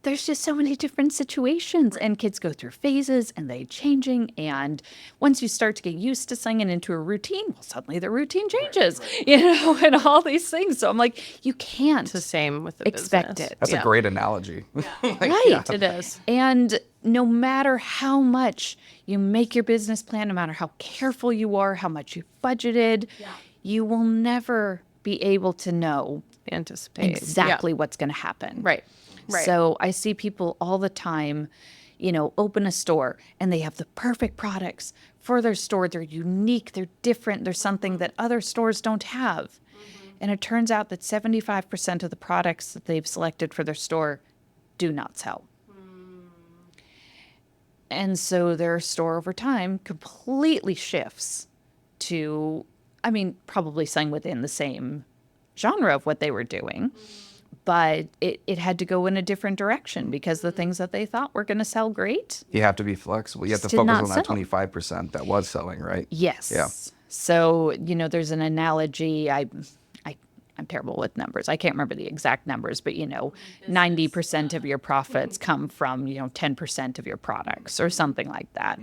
there's just so many different situations and kids go through phases and they changing. And once you start to get used to singing into a routine, well, suddenly the routine changes, and all these things. So I'm like, you can't
It's the same with the
expect
business.
it.
That's a great analogy.
Right.
It is.
And no matter how much you make your business plan, no matter how careful you are, how much you budgeted, you will never be able to know
Anticipate.
exactly what's going to happen.
Right. Right.
So I see people all the time, open a store and they have the perfect products for their store. They're unique, they're different, they're something that other stores don't have. And it turns out that 75% of the products that they've selected for their store do not sell. And so their store over time completely shifts to, probably selling within the same genre of what they were doing. But it had to go in a different direction because the things that they thought were going to sell great.
You have to be flexible. You have to
Just did
focus
not
on that
sell.
25% that was selling, right?
Yes.
Yeah.
So, there's an analogy. I'm terrible with numbers. I can't remember the exact numbers, but 90% of your profits come from 10% of your products or something like that.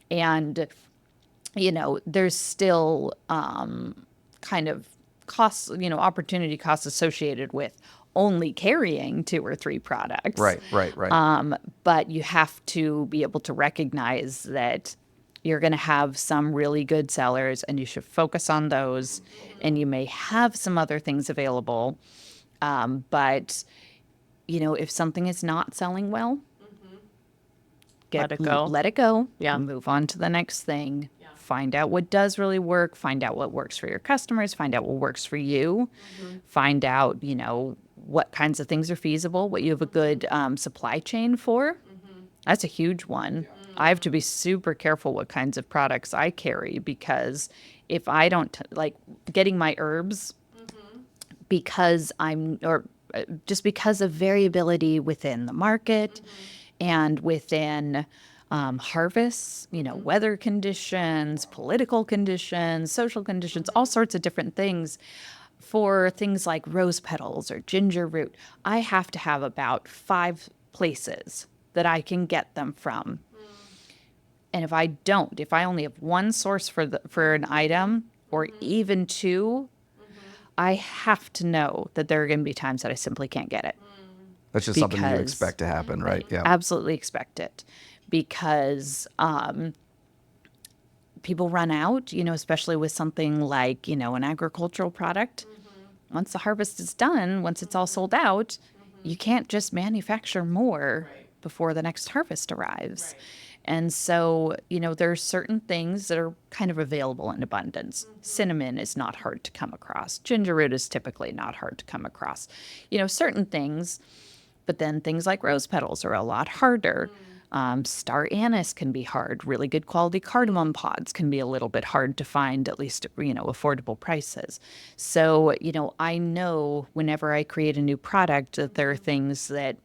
And there's still kind of costs, opportunity costs associated with only carrying 2 or 3 products.
Right.
But you have to be able to recognize that you're going to have some really good sellers and you should focus on those. And you may have some other things available, but if something is not selling well,
Let it go.
Let it go.
Yeah.
Move on to the next thing. Find out what does really work. Find out what works for your customers. Find out what works for you. Find out, what kinds of things are feasible, what you have a good supply chain for. That's a huge one. I have to be super careful what kinds of products I carry, because if I don't like getting my herbs, because just because of variability within the market and within harvests, weather conditions, political conditions, social conditions, all sorts of different things. For things like rose petals or ginger root, I have to have about 5 places that I can get them from. And if I only have one source for an item, or even 2, I have to know that there are going to be times that I simply can't get it.
That's just something you
Because-
expect to happen, right? Yeah.
Absolutely expect it, because people run out, especially with something like, an agricultural product. Once the harvest is done, once it's all sold out, you can't just manufacture more before the next harvest arrives. And so, there are certain things that are kind of available in abundance. Cinnamon is not hard to come across. Ginger root is typically not hard to come across. Certain things, but then things like rose petals are a lot harder. Star anise can be hard. Really good quality cardamom pods can be a little bit hard to find, at least at, affordable prices. So, I know whenever I create a new product that there are things that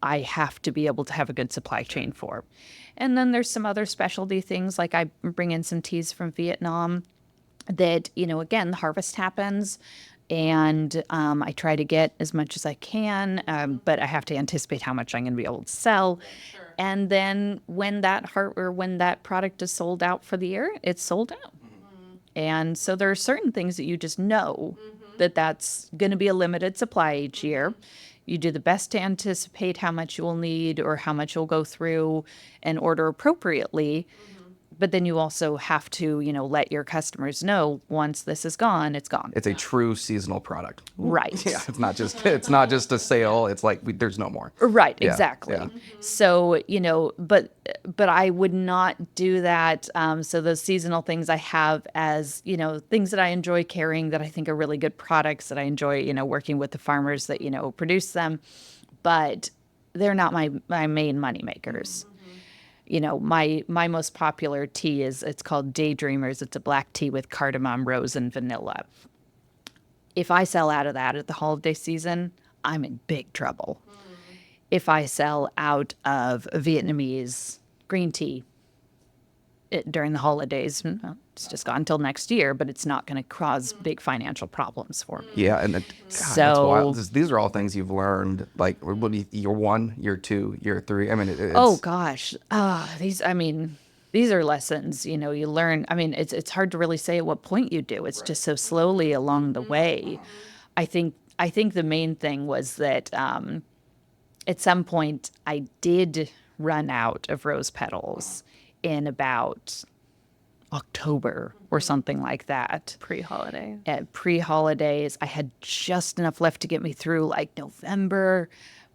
I have to be able to have a good supply chain for. And then there's some other specialty things, like I bring in some teas from Vietnam that, again, the harvest happens, and I try to get as much as I can, but I have to anticipate how much I'm going to be able to sell. And then when that product is sold out for the year, it's sold out. And so there are certain things that you just know that that's going to be a limited supply each year. You do the best to anticipate how much you will need or how much you'll go through and order appropriately. But then you also have to, let your customers know once this is gone, it's gone.
It's a true seasonal product.
Right.
Yeah, it's not just a sale. It's like there's no more.
Right,
Yeah,
exactly.
yeah.
So, but I would not do that. So those seasonal things I have as, things that I enjoy carrying, that I think are really good products, that I enjoy, working with the farmers that, produce them, but they're not my main money makers. My most popular tea it's called Daydreamers. It's a black tea with cardamom, rose, and vanilla. If I sell out of that at the holiday season, I'm in big trouble. If I sell out of Vietnamese green tea during the holidays, it's just gone until next year, but it's not going to cause big financial problems for me.
Yeah, and that's wild. These are all things you've learned, like year 1, year 2, year 3. I mean, it's,
Oh gosh, these are lessons. You learn. I mean, it's hard to really say at what point you do. It's just so slowly along the way. I think the main thing was that at some point I did run out of rose petals in about October or something like that.
Pre-holiday.
At pre-holidays, I had just enough left to get me through like November,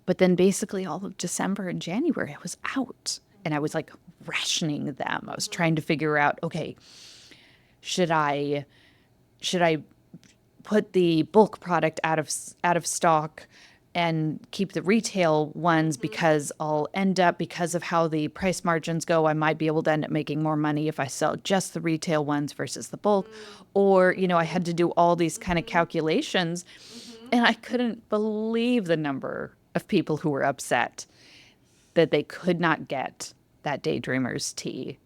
but then basically all of December and January I was out, and I was like rationing them. I was trying to figure out, okay, should I put the bulk product out of stock and keep the retail ones, because I'll end up, because of how the price margins go, I might be able to end up making more money if I sell just the retail ones versus the bulk. Or, I had to do all these kind of calculations, and I couldn't believe the number of people who were upset that they could not get that Daydreamers tea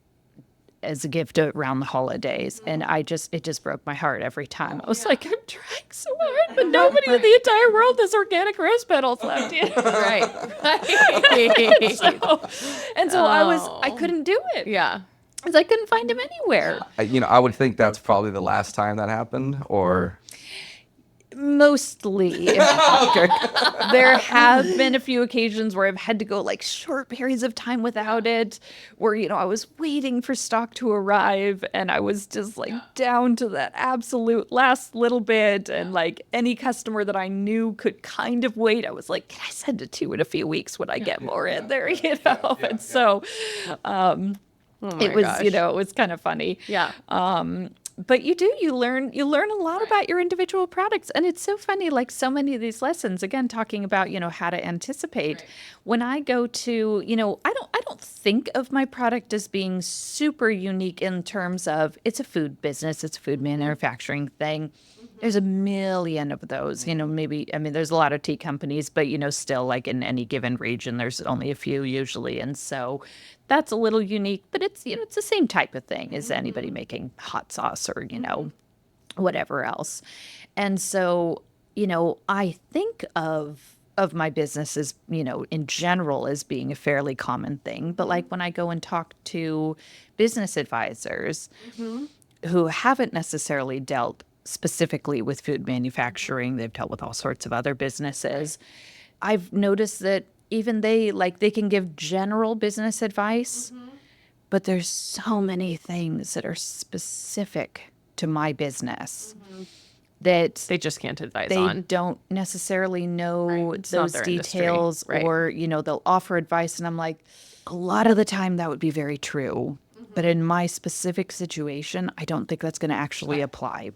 as a gift around the holidays. And it just broke my heart every time. I was like, I'm trying so hard, but nobody in the entire world has organic rose petals left.
Right.
And so I couldn't do it.
Yeah.
Because I couldn't find them anywhere.
I would think that's probably the last time that happened, or
Mostly. There have been a few occasions where I've had to go like short periods of time without it, where, I was waiting for stock to arrive and I was just like down to that absolute last little bit. And like any customer that I knew could kind of wait, I was like, can I send it to you in a few weeks when I get more in there, And so
Oh my
it was,
gosh.
it was kind of funny.
Yeah.
But you learn a lot about your individual products. And it's so funny, like so many of these lessons, again, talking about, how to anticipate. When I go to, I don't think of my product as being super unique in terms of it's a food business, it's a food manufacturing thing. There's a million of those, maybe, I mean, there's a lot of tea companies, but, still like in any given region, there's only a few usually. And so that's a little unique, but it's, it's the same type of thing as anybody making hot sauce or, whatever else. And so, I think of my business as, in general as being a fairly common thing. But like when I go and talk to business advisors who haven't necessarily dealt specifically with food manufacturing, they've dealt with all sorts of other businesses. I've noticed that even they can give general business advice, but there's so many things that are specific to my business that
They just can't advise
they
on.
don't necessarily know
It's not
those
their industry.
details,
Right.
or, they'll offer advice. And I'm like, a lot of the time that would be very true. But in my specific situation, I don't think that's going to actually apply.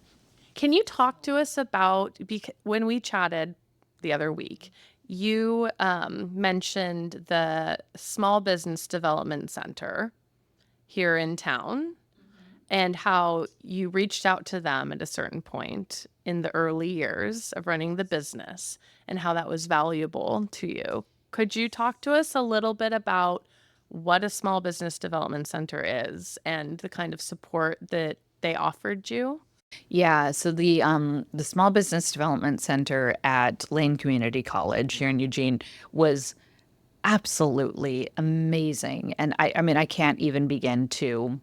Can you talk to us about, when we chatted the other week, you mentioned the Small Business Development Center here in town and how you reached out to them at a certain point in the early years of running the business and how that was valuable to you. Could you talk to us a little bit about what a Small Business Development Center is and the kind of support that they offered you?
Yeah, so the Small Business Development Center at Lane Community College here in Eugene was absolutely amazing. And I mean, I can't even begin to,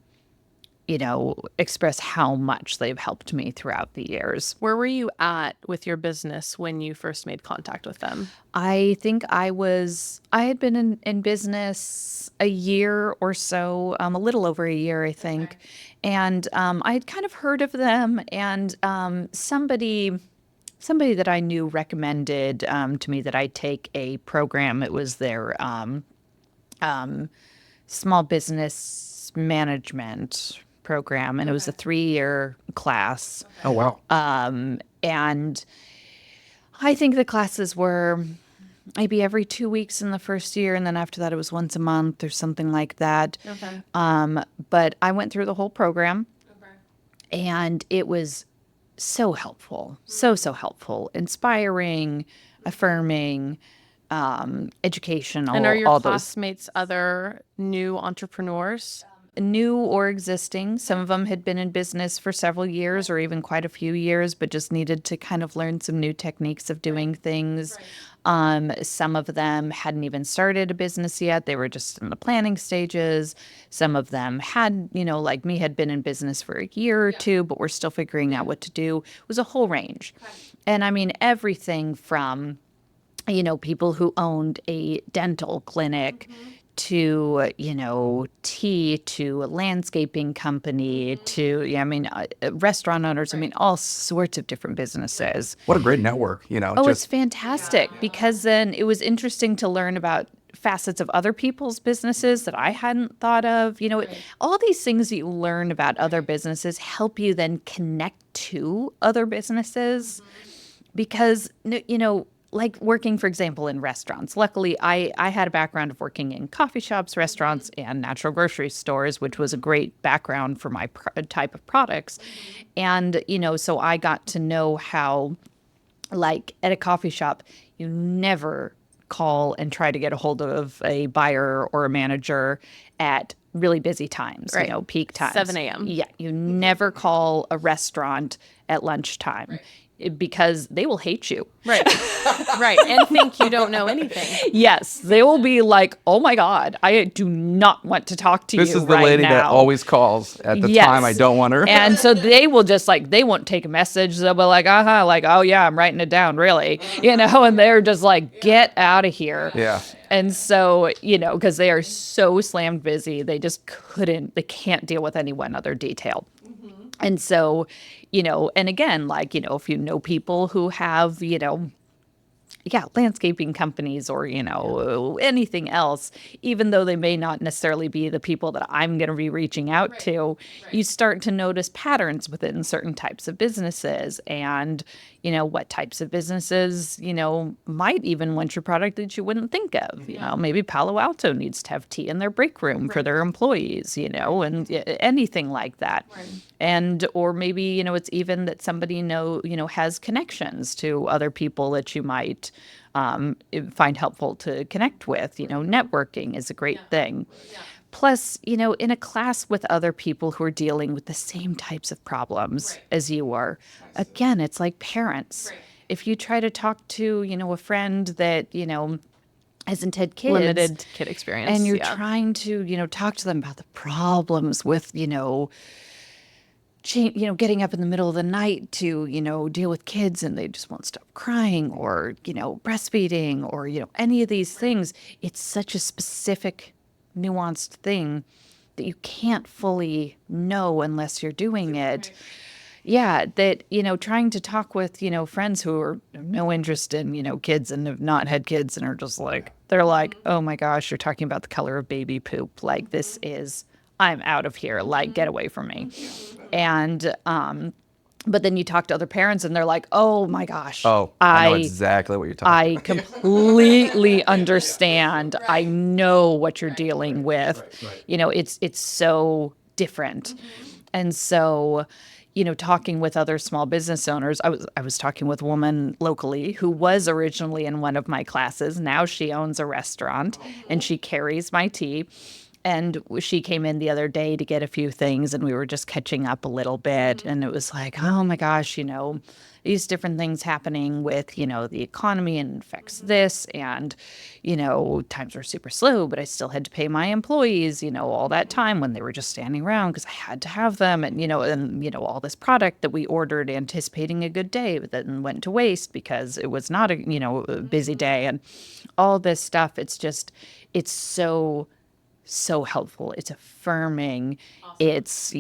express how much they've helped me throughout the years.
Where were you at with your business when you first made contact with them?
I think I had been in business a year or so, a little over a year, I think. And I had kind of heard of them, and somebody that I knew recommended to me that I take a program. It was their small business management program, and it was a 3-year class.
Oh, wow.
And I think the classes were maybe every 2 weeks in the first year, and then after that it was once a month or something like that.
Okay.
But I went through the whole program, and it was so helpful, so helpful, inspiring, affirming, educational.
And are your
all those
classmates other new entrepreneurs?
new or existing. Some of them had been in business for several years or even quite a few years, but just needed to kind of learn some new techniques of doing things. Some of them hadn't even started a business yet. They were just in the planning stages. Some of them had, like me, had been in business for a year or two, but were still figuring out what to do. It was a whole range. And I mean, everything from, people who owned a dental clinic to, tea, to a landscaping company, to, restaurant owners. I mean, all sorts of different businesses.
What a great network,
Oh, it's fantastic, because then it was interesting to learn about facets of other people's businesses that I hadn't thought of. All these things that you learn about other businesses help you then connect to other businesses, because, like working, for example, in restaurants. Luckily, I had a background of working in coffee shops, restaurants, and natural grocery stores, which was a great background for my type of products. And, so I got to know how, like at a coffee shop, you never call and try to get a hold of a buyer or a manager at really busy times,
Right.
peak times.
7 a.m.
Yeah, you never call a restaurant at lunchtime. because they will hate you.
Right. Right. And think you don't know anything.
Yes, they will be like, "Oh my God, I do not want to talk to
This
you
is the
right
lady that
now."
always calls at the time I don't want her.
And so they will just like, they won't take a message. They'll be like, like, "Oh yeah, I'm writing it down, really," and they're just like, "Get out of here."
Yeah.
And so, because they are so slammed busy, they just they can't deal with any one other detail. And so, and again, like, if you know people who have, landscaping companies or, anything else, even though they may not necessarily be the people that I'm going to be reaching out to, you start to notice patterns within certain types of businesses and, what types of businesses, might even want your product that you wouldn't think of. Maybe Palo Alto needs to have tea in their break room for their employees, and anything like that. And, or maybe, it's even that somebody has connections to other people that you might find helpful to connect with. Networking is a great thing. Plus, in a class with other people who are dealing with the same types of problems as you are, again, it's like parents. If you try to talk to, a friend that, hasn't had kids.
Limited kid experience.
And you're trying to, talk to them about the problems with, getting up in the middle of the night to, deal with kids and they just won't stop crying or, breastfeeding or, any of these things. It's such a specific, nuanced thing that you can't fully know unless you're doing it. Yeah, that, trying to talk with, friends who are no interest in, kids and have not had kids and are just like, they're like, "Oh my gosh, you're talking about the color of baby poop. Like, this is, I'm out of here. Like, get away from me." And, but then you talk to other parents and they're like, "Oh my gosh.
Oh, I know exactly what you're talking
I completely understand. I know what you're dealing with." It's so different. And so, talking with other small business owners, I was talking with a woman locally who was originally in one of my classes. Now she owns a restaurant and she carries my tea. And she came in the other day to get a few things and we were just catching up a little bit. And it was like, "Oh my gosh, these different things happening with, the economy and affects this. And, times were super slow, but I still had to pay my employees, all that time when they were just standing around because I had to have them. And, all this product that we ordered anticipating a good day, but then went to waste because it was not a busy day and all this stuff. It's so helpful. It's affirming. Awesome. It's,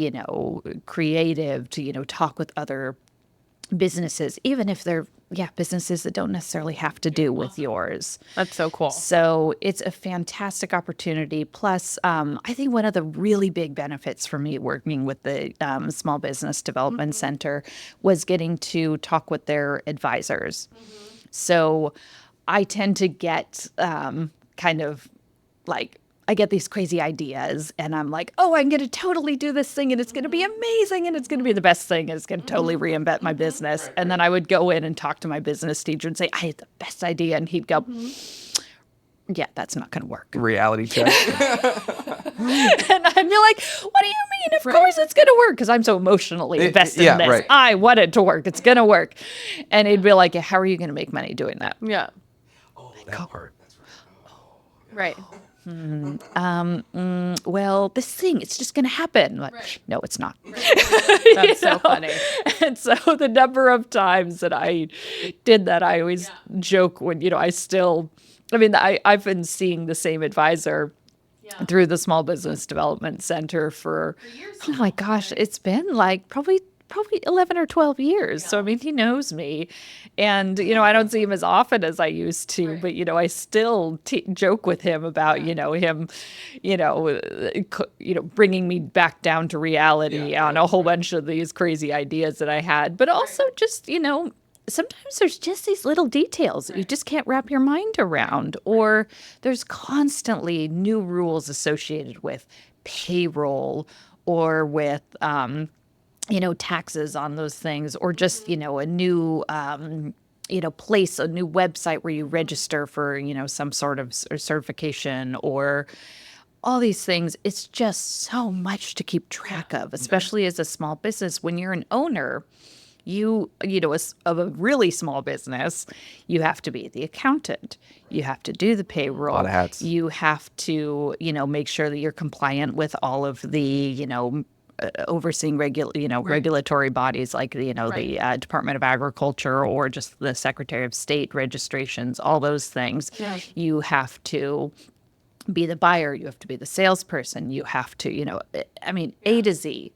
creative to, talk with other businesses, even if they're, businesses that don't necessarily have to do with yours.
That's so cool.
So it's a fantastic opportunity. Plus, I think one of the really big benefits for me working with the Small Business Development Center was getting to talk with their advisors. So I tend to get kind of like, I get these crazy ideas and I'm like, "Oh, I'm going to totally do this thing and it's going to be amazing and it's going to be the best thing and it's going to totally reinvent my business." And then I would go in and talk to my business teacher and say, "I had the best idea." And he'd go, "Yeah, that's not going to work."
Reality check.
And I'd be like, "What do you mean? Of course it's going to work." Because I'm so emotionally invested in this.
Right.
I want it to work. It's going to work. And he'd be like, "Yeah, how are you going to make money doing that?"
Yeah.
Oh, that part. That's
Right.
right.
Well, this thing, it's just going to happen. Like, no, it's not.
That's so funny.
And so the number of times that I did that, I always joke when, I've been seeing the same advisor through the Small Business Development Center for oh my gosh, it's been like probably 11 or 12 years. So, he knows me. And, I don't see him as often as I used to, but, I still joke with him about, him, bringing me back down to reality on a whole bunch of these crazy ideas that I had. But also just, sometimes there's just these little details that you just can't wrap your mind around. Or there's constantly new rules associated with payroll or with, taxes on those things, or just, a new, place, a new website where you register for, some sort of certification or all these things. It's just so much to keep track of, especially as a small business. When you're an owner, of a really small business, you have to be the accountant. You have to do the payroll.
A lot of hats.
You have to, make sure that you're compliant with all of the, overseeing regulatory bodies like the Department of Agriculture or just the Secretary of State registrations, all those things.
Yeah.
You have to be the buyer, you have to be the salesperson, you have to, A to Z.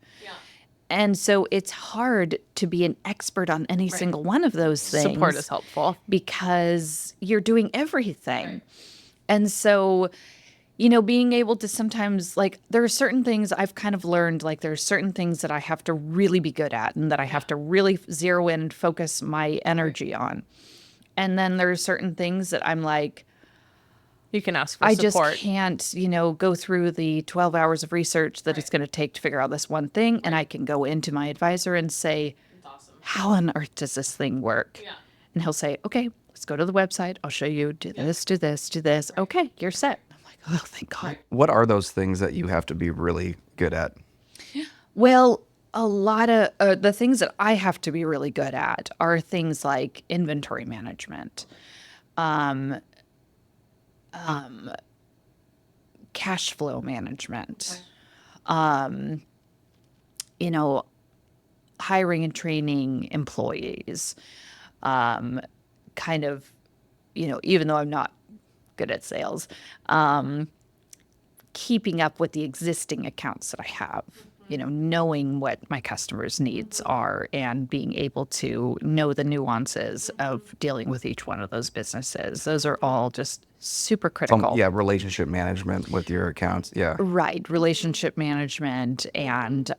And so it's hard to be an expert on any single one of those things.
Support is helpful.
Because you're doing everything. And so, being able to sometimes, like, there are certain things I've kind of learned, like, there are certain things that I have to really be good at and that I have to really zero in and focus my energy on. And then there are certain things that I'm like,
You can ask for
I
support.
just can't, go through the 12 hours of research that it's going to take to figure out this one thing. And I can go into my advisor and say, how on earth does this thing work? And he'll say, okay, let's go to the website. I'll show you, do this, do this, do this. Okay, you're set. I'm like, oh, thank God.
What are those things that you have to be really good at?
Well, a lot of the things that I have to be really good at are things like inventory management, cash flow management, hiring and training employees, kind of, even though I'm not good at sales, keeping up with the existing accounts that I have, knowing what my customers' needs are and being able to know the nuances of dealing with each one of those businesses. Those are all just super critical.
Yeah, relationship management with your accounts. Yeah.
Right, relationship management and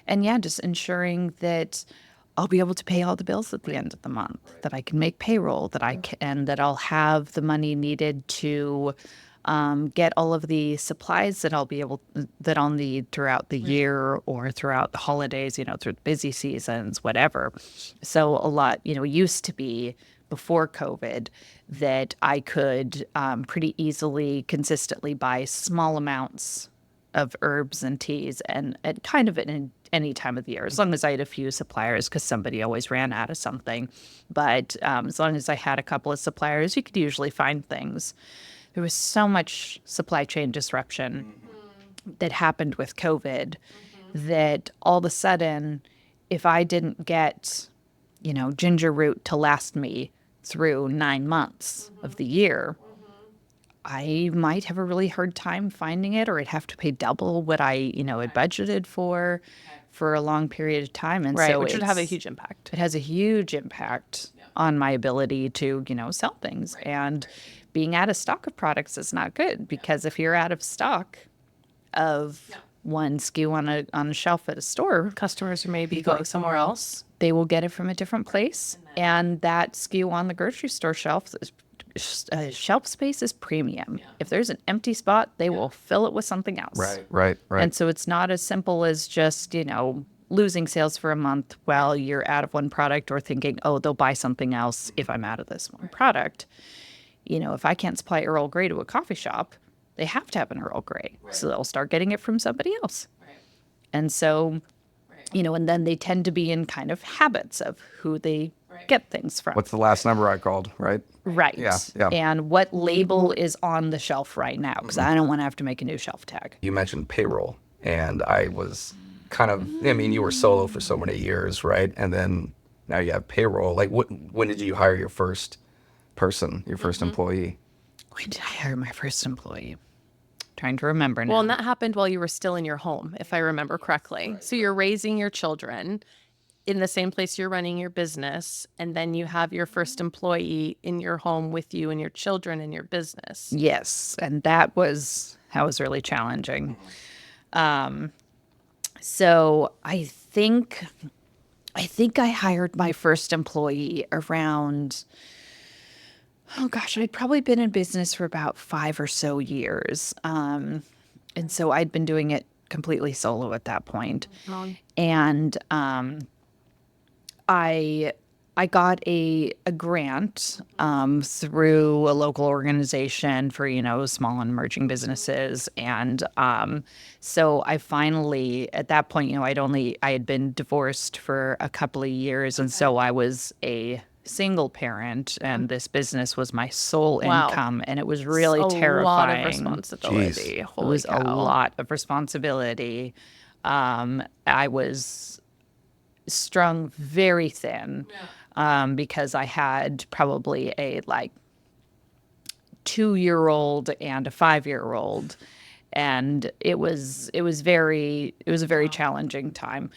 yeah, just ensuring that I'll be able to pay all the bills at the end of the month, that I can make payroll, and that I'll have the money needed to get all of the supplies that I'll need throughout the year or throughout the holidays, through the busy seasons, whatever. So a lot, used to be before COVID that I could pretty easily, consistently buy small amounts of herbs and teas and at kind of in any time of the year, as long as I had a few suppliers, because somebody always ran out of something. But as long as I had a couple of suppliers, you could usually find things. There was so much supply chain disruption that happened with COVID that all of a sudden, if I didn't get, ginger root to last me through 9 months of the year, I might have a really hard time finding it, or I'd have to pay double what I, had budgeted for a long period of time. And
Right,
so
which would have a huge impact.
it has a huge impact on my ability to, sell things. And being out of stock of products is not good, because if you're out of stock of one SKU on a shelf at a store,
Customers who may be going somewhere else.
they will get it from a different place. And that SKU on the grocery store shelf, shelf space is premium. If there's an empty spot, they will fill it with something else.
Right.
And so it's not as simple as just, losing sales for a month while you're out of one product, or thinking, oh, they'll buy something else if I'm out of this one product. If I can't supply Earl Grey to a coffee shop, they have to have an Earl Grey. So they'll start getting it from somebody else. And so, and then they tend to be in kind of habits of who they get things from.
What's the last number I called, right?
Right.
Yeah.
And what label is on the shelf right now? Because I don't want to have to make a new shelf tag.
You mentioned payroll, and I was kind of, you were solo for so many years, right? And then now you have payroll. Like, when did you hire your first person, your first employee?
When did I hire my first employee? Trying to remember now.
Well, and that happened while you were still in your home, if I remember correctly. So you're raising your children in the same place you're running your business, and then you have your first employee in your home with you and your children in your business.
Yes, and that was really challenging. So I think I hired my first employee around, oh gosh, I'd probably been in business for about 5 or so years. And so I'd been doing it completely solo at that point. And I I got a grant through a local organization for, small and emerging businesses. And so I finally, at that point, I had been divorced for a couple of years. And so I was a single parent, and this business was my sole
Wow.
income. And it was really
A lot of
terrifying.
responsibility.
It
Holy
was a
cow.
lot of responsibility. I was strung very thin because I had probably a 2-year-old and a 5-year-old, and it was a very challenging time.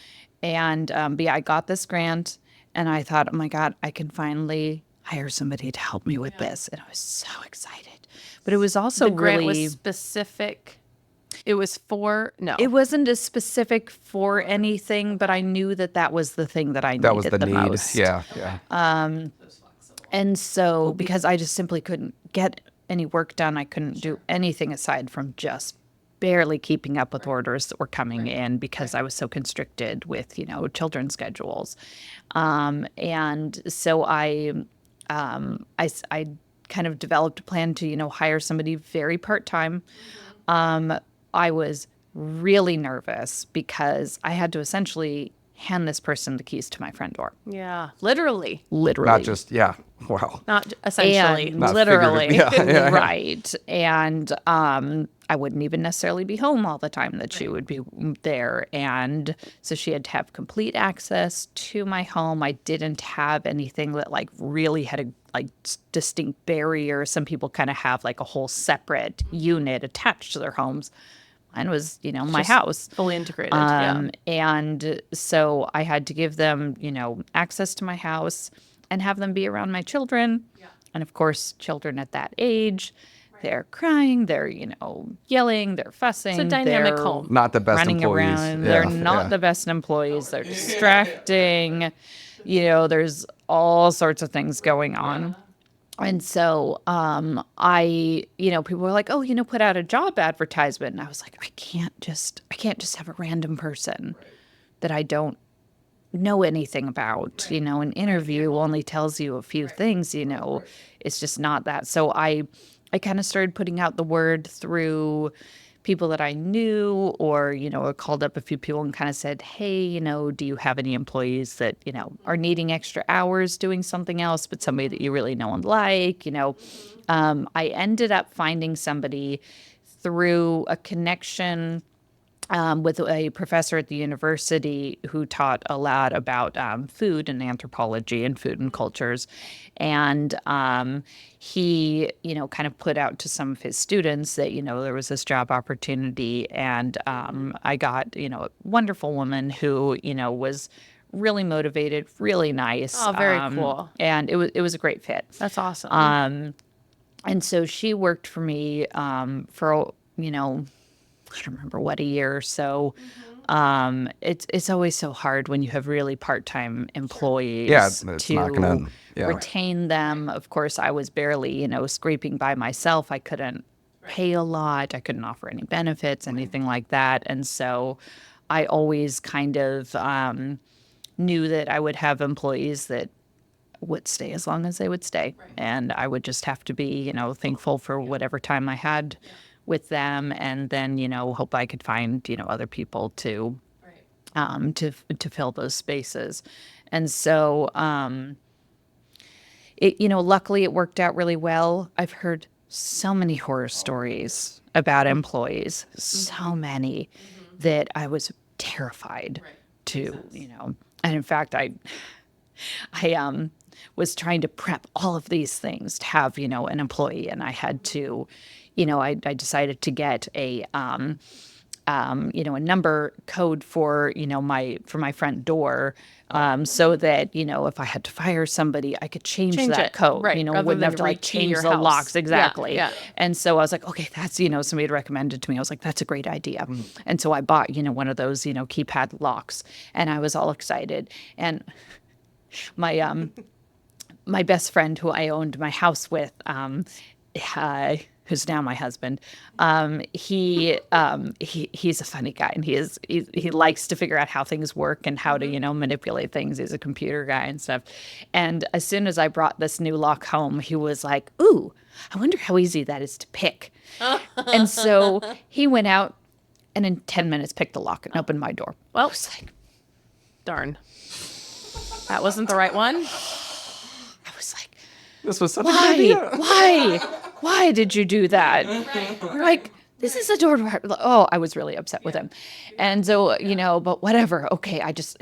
And but yeah, I got this grant, and I thought, oh my God, I can finally hire somebody to help me with this, and I was so excited. But it was also
The grant
really
was specific. It was for no.
It wasn't as specific for anything, but I knew that was the thing that I
That was
needed
the
the
need.
most.
Yeah, yeah.
And so, because I just simply couldn't get any work done, I couldn't do anything aside from just barely keeping up with orders that were coming in because I was so constricted with, children's schedules. And so I kind of developed a plan to, hire somebody very part-time. I was really nervous because I had to essentially hand this person the keys to my front door.
Yeah, literally.
Literally.
Not just, yeah. Wow.
Not essentially.
And
Not
literally.
figurative. Yeah.
Right. And I wouldn't even necessarily be home all the time that she would be there. And so she had to have complete access to my home. I didn't have anything that really had a distinct barrier. Some people kind of have a whole separate unit attached to their homes. Mine was, my house.
Fully integrated. Yeah.
And so I had to give them, access to my house and have them be around my children. Yeah. And of course, children at that age, they're crying, they're, yelling, they're fussing.
It's a dynamic
they're
home.
Not the best
running
employees.
around.
Yeah,
They're not
yeah.
the best employees. They're distracting. There's all sorts of things going on. And so people were like, oh, put out a job advertisement. And I was like, I can't just have a random person that I don't know anything about. An interview only tells you a few things, it's just not that. So I kind of started putting out the word through people that I knew, or, I called up a few people and kind of said, hey, do you have any employees that, are needing extra hours doing something else, but somebody that you really know and like, I ended up finding somebody through a connection with a professor at the university who taught a lot about food and anthropology and food and cultures. And he, kind of put out to some of his students that, there was this job opportunity. And I got, a wonderful woman who, was really motivated, really nice.
Oh, very cool.
And it was a great fit.
That's awesome.
And so she worked for me for, I don't remember what, a year or so. It's always so hard when you have really part-time employees
Yeah, it's
to
not gonna- yeah.
retain them. Of course, I was barely, scraping by myself. I couldn't pay a lot. I couldn't offer any benefits, anything like that. And so I always kind of knew that I would have employees that would stay as long as they would stay. And I would just have to be, thankful for whatever time I had with them, and then, hope I could find, other people to fill those spaces. And so, luckily it worked out really well. I've heard so many horror stories about employees, so many that I was terrified to, and in fact, I was trying to prep all of these things to have, an employee, and I had to, I decided to get a number code for, my front door, so that, if I had to fire somebody, I could change that
it,
code,
right, rather
wouldn't have
than
to
rekey
change
your
the
house.
locks.
Yeah,
Exactly.
yeah.
And so I was like, okay, that's, somebody had recommended to me. I was like, that's a great idea. And so I bought, one of those, keypad locks, and I was all excited. And my best friend who I owned my house with, who's now my husband, he's a funny guy, and he likes to figure out how things work and how to, manipulate things. He's a computer guy and stuff. And as soon as I brought this new lock home, he was like, "Ooh, I wonder how easy that is to pick." And so he went out and in 10 minutes picked the lock and opened my door.
Well,
I was like,
darn. That wasn't the right one.
I was like,
This was such a good idea.
why did you do that? We're like, this is a door. Oh, I was really upset with him. And so, but whatever. Okay, I just,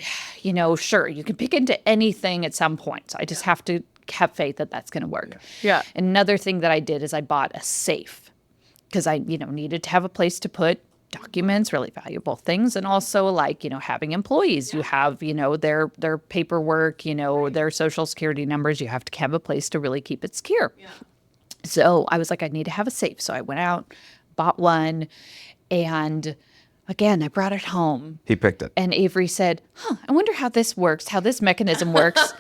sure, you can pick into anything at some point. So I just have to have faith that that's going to work.
Yeah.
Another thing that I did is I bought a safe because I, needed to have a place to put documents, really valuable things, and also like, having employees, you have, their paperwork, their social security numbers, you have to have a place to really keep it secure. Yeah. So I was like, I need to have a safe. So I went out, bought one, and again, I brought it home.
He picked it.
And Avery said, I wonder how this works, how this mechanism works.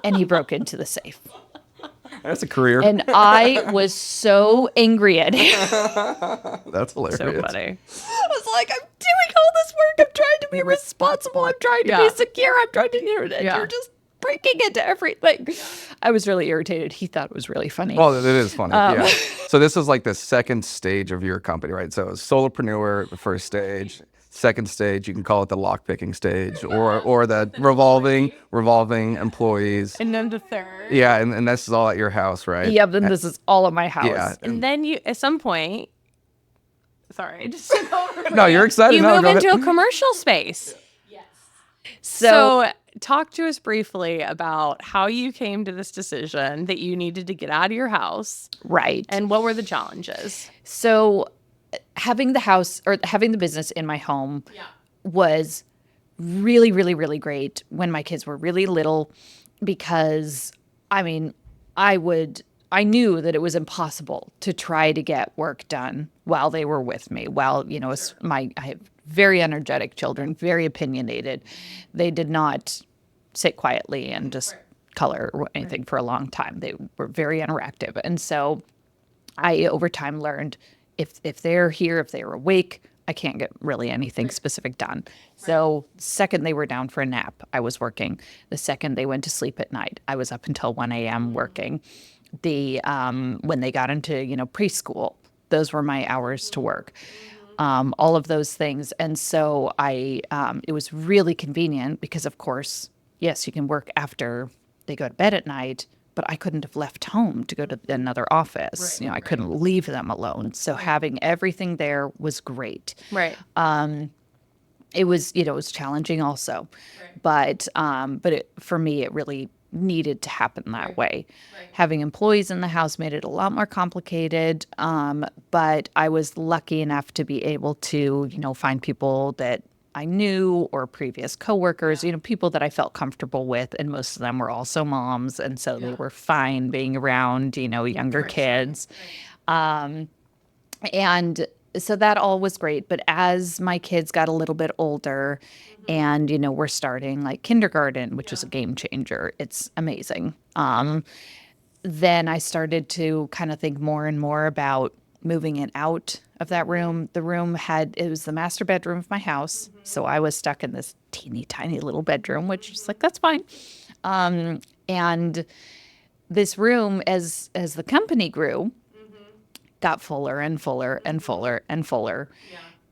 And he broke into the safe.
That's a career.
And I was so angry at him.
That's hilarious.
So funny.
I was like, I'm doing all this work. I'm trying to be responsible. I'm trying to be secure. I'm trying to do it. And you're just breaking into everything. I was really irritated. He thought it was really funny.
Well, it is funny. Yeah. So this is like the second stage of your company, right? So it's solopreneur, the first stage. Second stage, you can call it the lock picking stage, or the revolving employees.
And then the third.
Yeah, and this is all at your house, right?
Yeah, then this is all at my house.
Yeah.
And then you, at some point, sorry, just
No, you're excited.
you
No,
move
go ahead.
into a commercial space.
So,
So talk to us briefly about how you came to this decision that you needed to get out of your house,
right.
and what were the challenges?
So having the house or having the business in my home was really, really, really great when my kids were really little because, I mean, I knew that it was impossible to try to get work done while they were with me. While, I have very energetic children, very opinionated. They did not sit quietly and just color or anything for a long time. They were very interactive. And so I, over time, learned if they're here, if they're awake, I can't get really anything specific done. So second they were down for a nap, I was working. The second they went to sleep at night, I was up until 1 a.m. working. When they got into, preschool, those were my hours to work. All of those things. And so it was really convenient because, of course, yes, you can work after they go to bed at night, but I couldn't have left home to go to another office. I couldn't leave them alone. So having everything there was great.
Right.
It was, it was challenging also, but for me, it really needed to happen that way. Having employees in the house made it a lot more complicated, but I was lucky enough to be able to, find people that I knew or previous coworkers, people that I felt comfortable with, and most of them were also moms, and so they were fine being around, younger kids. And so that all was great. But as my kids got a little bit older and, we're starting like kindergarten, which was a game changer. It's amazing. Then I started to kind of think more and more about moving it out of that room. The room it was the master bedroom of my house. So I was stuck in this teeny tiny little bedroom, which is like, that's fine. And this room, as the company grew, got fuller and fuller and fuller and fuller.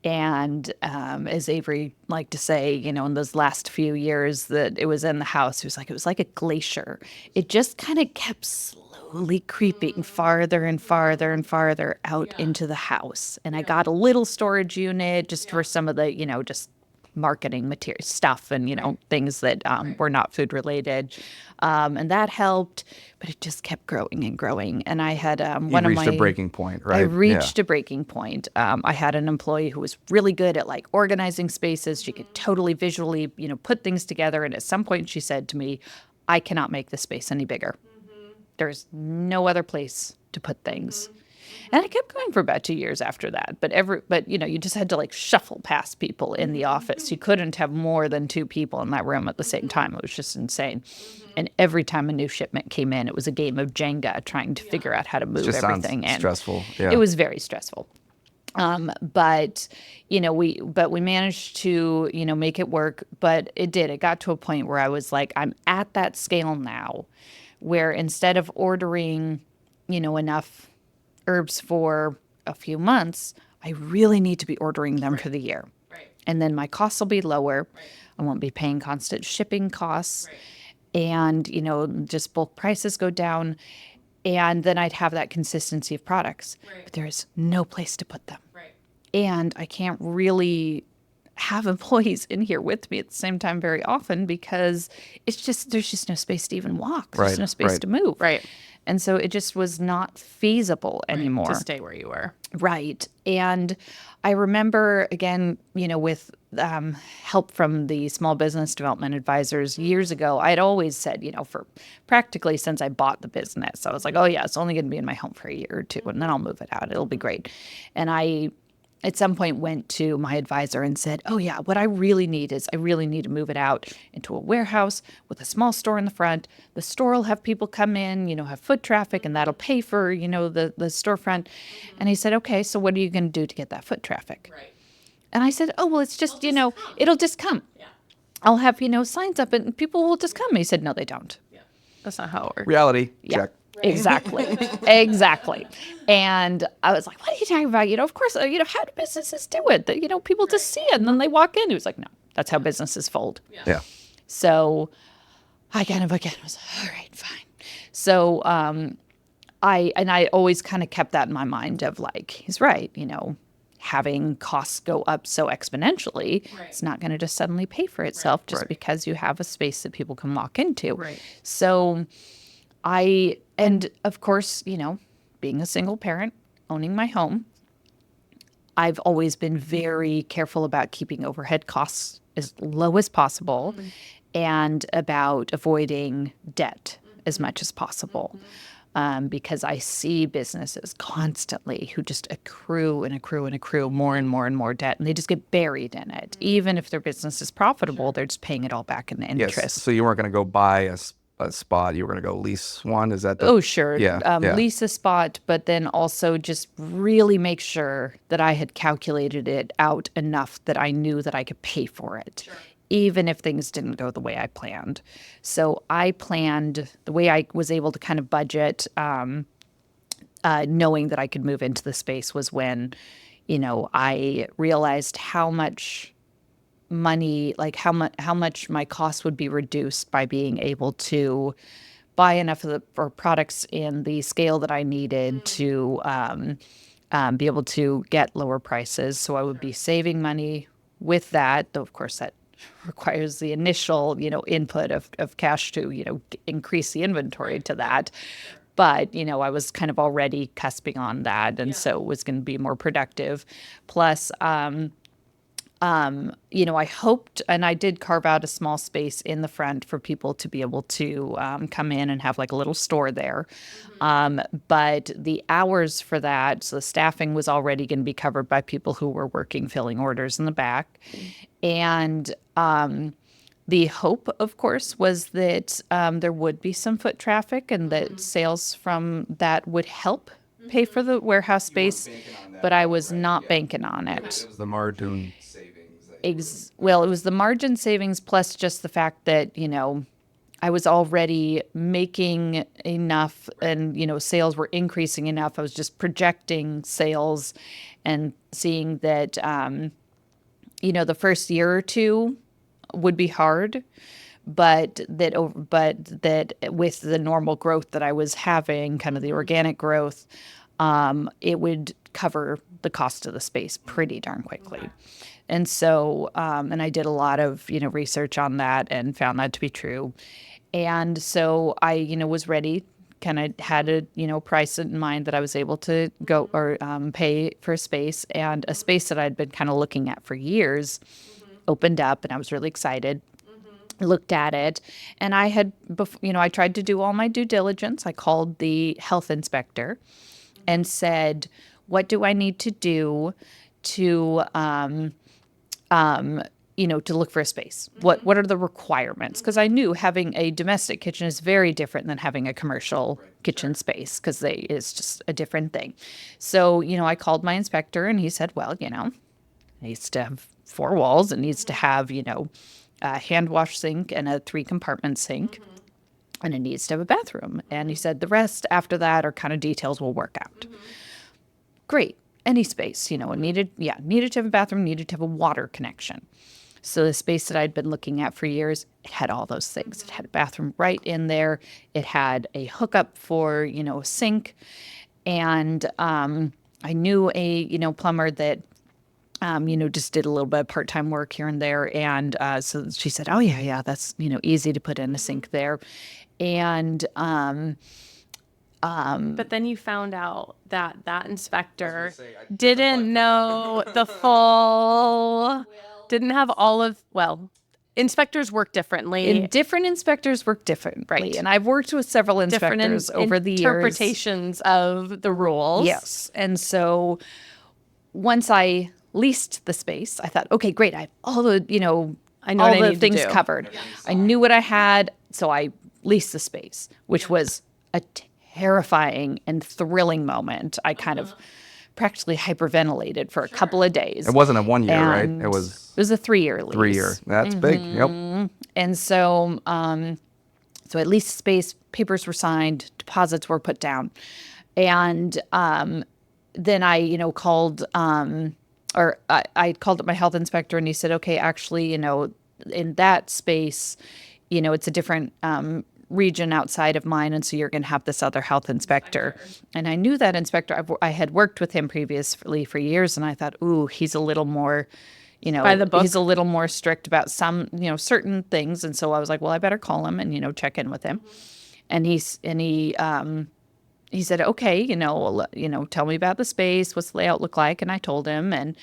And as Avery liked to say, in those last few years that it was in the house, it was like a glacier. It just kind of kept slowly creeping farther and farther and farther out into the house. And I got a little storage unit just for some of the, just marketing material stuff and, things that were not food related. And that helped, but it just kept growing and growing. And I had
You reached a breaking point, right?
I reached a breaking point. I had an employee who was really good at like organizing spaces. She could totally visually, put things together. And at some point she said to me, I cannot make this space any bigger. There's no other place to put things. And I kept going for about 2 years after that. But you just had to like shuffle past people in the office. You couldn't have more than 2 people in that room at the same time. It was just insane. And every time a new shipment came in, it was a game of Jenga trying to figure out how to move
just sounds
everything in.
stressful. Yeah.
It was very stressful. But we managed to, make it work, but it got to a point where I was like, I'm at that scale now where instead of ordering, enough herbs for a few months, I really need to be ordering them for the year.
Right.
And then my costs will be lower. I won't be paying constant shipping costs. And, just bulk prices go down. And then I'd have that consistency of products. But there's no place to put them.
Right.
And I can't really have employees in here with me at the same time very often because there's just no space to even walk. There's no space to move.
Right.
And so it just was not feasible anymore.
To stay where you were.
Right. And I remember, again, with help from the small business development advisors years ago, I'd always said, for practically since I bought the business, I was like, oh, yeah, it's only going to be in my home for a year or two, and then I'll move it out. It'll be great. And I, at some point, went to my advisor and said, oh, yeah, what I really need to move it out into a warehouse with a small store in the front. The store will have people come in, have foot traffic, and that'll pay for, the storefront. And he said, okay, so what are you going to do to get that foot traffic?
Right.
And I said, oh, well, it's just, it'll just come.
Yeah.
I'll have, signs up and people will just come. He said, no, they don't.
That's not how it works.
Reality
Yeah.
check.
Exactly. Exactly. And I was like, what are you talking about? Of course, how do businesses do it? That, people just see it and then they walk in. He was like, no, that's how businesses fold.
Yeah.
So I kind of, again, was all right, fine. So I always kind of kept that in my mind of like, he's right, having costs go up so exponentially, it's not going to just suddenly pay for itself just because you have a space that people can walk into.
Right.
So and of course, being a single parent, owning my home, I've always been very careful about keeping overhead costs as low as possible and about avoiding debt as much as possible. Because I see businesses constantly who just accrue and accrue and accrue more and more and more debt, and they just get buried in it. Even if their business is profitable, they're just paying it all back in interest.
Yes. So you weren't going to go buy a spot. You were going to go lease one. Is that the?
Oh, sure.
Yeah.
Lease a spot, but then also just really make sure that I had calculated it out enough that I knew that I could pay for it. Even if things didn't go the way I planned. So I planned the way I was able to kind of budget, knowing that I could move into the space was when, I realized how much money, like how much my cost would be reduced by being able to buy enough of for products in the scale that I needed to be able to get lower prices. So I would be saving money with that, though of course that requires the initial, input of cash to, increase the inventory to that. But, I was kind of already cusping on that. And so it was going to be more productive. Plus, I hoped, and I did carve out a small space in the front for people to be able to come in and have like a little store there. But the hours for that, so the staffing was already going to be covered by people who were working, filling orders in the back. And the hope, of course, was that there would be some foot traffic and that sales from that would help pay for the warehouse space, but I was not banking on it.
It was the margin savings.
Well, it was the margin savings plus just the fact that, I was already making enough and, sales were increasing enough. I was just projecting sales and seeing that, the first year or two would be hard, but that with the normal growth that I was having, kind of the organic growth, it would cover the cost of the space pretty darn quickly. And so, and I did a lot of, research on that and found that to be true. And so I, was ready, kind of had a, price in mind that I was able to go or pay for a space, and a space that I'd been kind of looking at for years opened up, and I was really excited. Looked at it, and I tried to do all my due diligence. I called the health inspector and said, what do I need to do to, to look for a space? What are the requirements? Because I knew having a domestic kitchen is very different than having a commercial kitchen space, because it's just a different thing. So, I called my inspector and he said, well, it needs to have 4 walls. It needs to have, a hand wash sink and a 3-compartment sink. And it needs to have a bathroom. And he said the rest after that are kind of details we'll work out. Great. Any space, it needed to have a bathroom, needed to have a water connection. So the space that I'd been looking at for years, it had all those things. It had a bathroom right in there. It had a hookup for, a sink. And I knew a, plumber that, just did a little bit of part-time work here and there. And so she said, oh, yeah, that's, easy to put in a sink there. And
But then you found out that inspector didn't know the full, didn't have all of, inspectors work differently.
And different inspectors work differently.
Right.
And I've worked with several inspectors over the years.
Interpretations of the rules.
Yes. And so once I leased the space, I thought, okay, great. I have all the,
I know what I
all the
need to
things
do.
covered. I knew what I had. So I leased the space, which was a terrifying and thrilling moment. I kind of practically hyperventilated for a couple of days.
It wasn't a 1 year, right?
And
It was
a 3-year lease.
3 year. That's big. Yep.
And so, so at least space, papers were signed, deposits were put down. And then I, called, I called up my health inspector and he said, okay, actually, in that space, it's a different region outside of mine. And so you're going to have this other health inspector. And I knew that inspector. I had worked with him previously for years. And I thought, ooh, he's a little more,
by the book.
he's a little more strict about some, certain things. And so I was like, well, I better call him and, check in with him. And he said, okay, tell me about the space. What's the layout look like? And I told him, and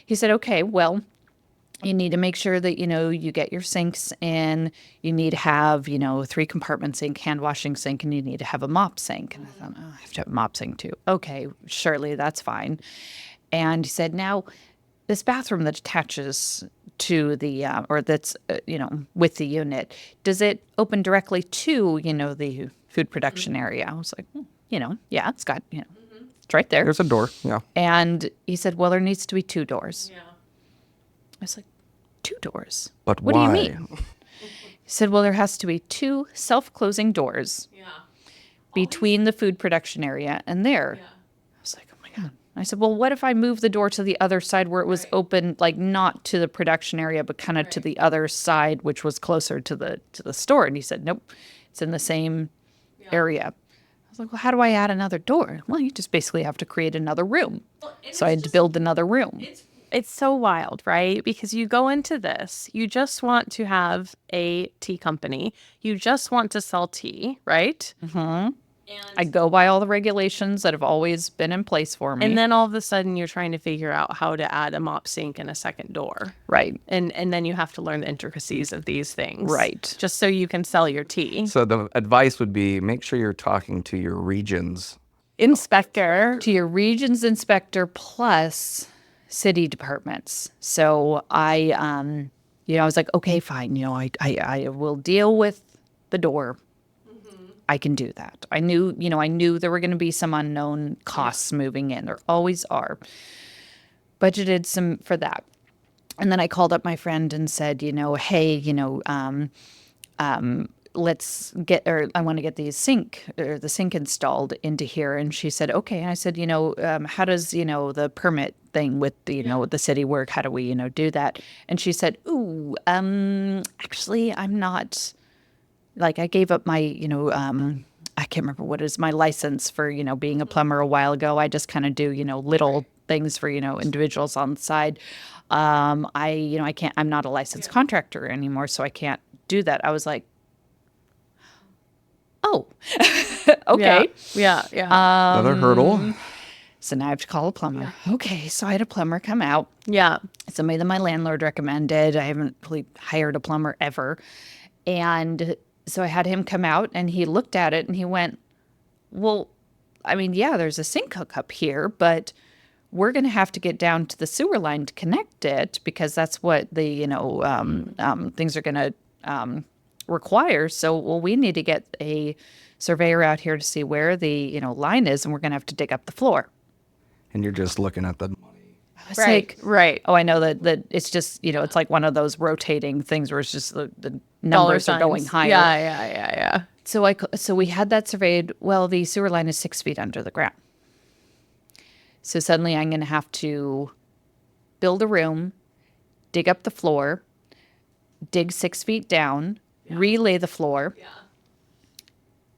he said, okay, well, you need to make sure that, you get your sinks in. You need to have, a 3-compartment sink, hand washing sink, and you need to have a mop sink. And I thought, oh, I have to have a mop sink too. Okay, surely that's fine. And he said, now, this bathroom that attaches to the, or that's, with the unit, does it open directly to, the food production area? I was like, yeah, it's got, it's right there.
There's a door. Yeah.
And he said, well, there needs to be 2 doors. Yeah. I was like, 2 doors?
But
what
why?
do you mean? He said, well, there has to be 2 self-closing doors between the food production area and there. Yeah. I was like, oh my God. I said, well, what if I move the door to the other side where it was open, like not to the production area, but kind of to the other side, which was closer to the store? And he said, nope, it's in the same area. I was like, well, how do I add another door? Well, you just basically have to create another room. So I had to build another room.
It's so wild, right? Because you go into this, you just want to have a tea company. You just want to sell tea, right?
Mm-hmm. I go by all the regulations that have always been in place for me.
And then all of a sudden you're trying to figure out how to add a mop sink and a second door.
Right.
And then you have to learn the intricacies of these things.
Right.
Just so you can sell your tea.
So the advice would be make sure you're talking to your region's
inspector.
To your region's inspector plus city departments. So I was like, okay, fine. I will deal with the door. I can do that. I knew there were going to be some unknown costs moving in. There always are. Budgeted some for that. And then I called up my friend and said, hey, let's get, or I want to get the sink installed into here. And she said, okay. And I said, how does, the permit thing with the, with the city work? How do we, do that? And she said, ooh, actually, I'm not, like, I gave up my, I can't remember what it is, my license for, being a plumber a while ago. I just kind of do, little things for, individuals on the side. I can't, I'm not a licensed contractor anymore, so I can't do that. I was like, oh, okay.
Yeah.
another hurdle.
So now I have to call a plumber. Okay, so I had a plumber come out.
Yeah.
Somebody that my landlord recommended. I haven't really hired a plumber ever. And so I had him come out and he looked at it and he went, well, I mean, yeah, there's a sink hookup here, but we're going to have to get down to the sewer line to connect it because that's what the, things are going to require. So, well, we need to get a surveyor out here to see where the, line is, and we're going to have to dig up the floor.
And you're just looking at the money.
It's
Right,
like,
right.
oh, I know that it's just, it's like one of those rotating things where it's just the
Dollar
numbers are going
signs.
higher.
Yeah.
So we had that surveyed. Well, the sewer line is 6 feet under the ground. So suddenly I'm going to have to build a room, dig up the floor, dig 6 feet down, relay the floor.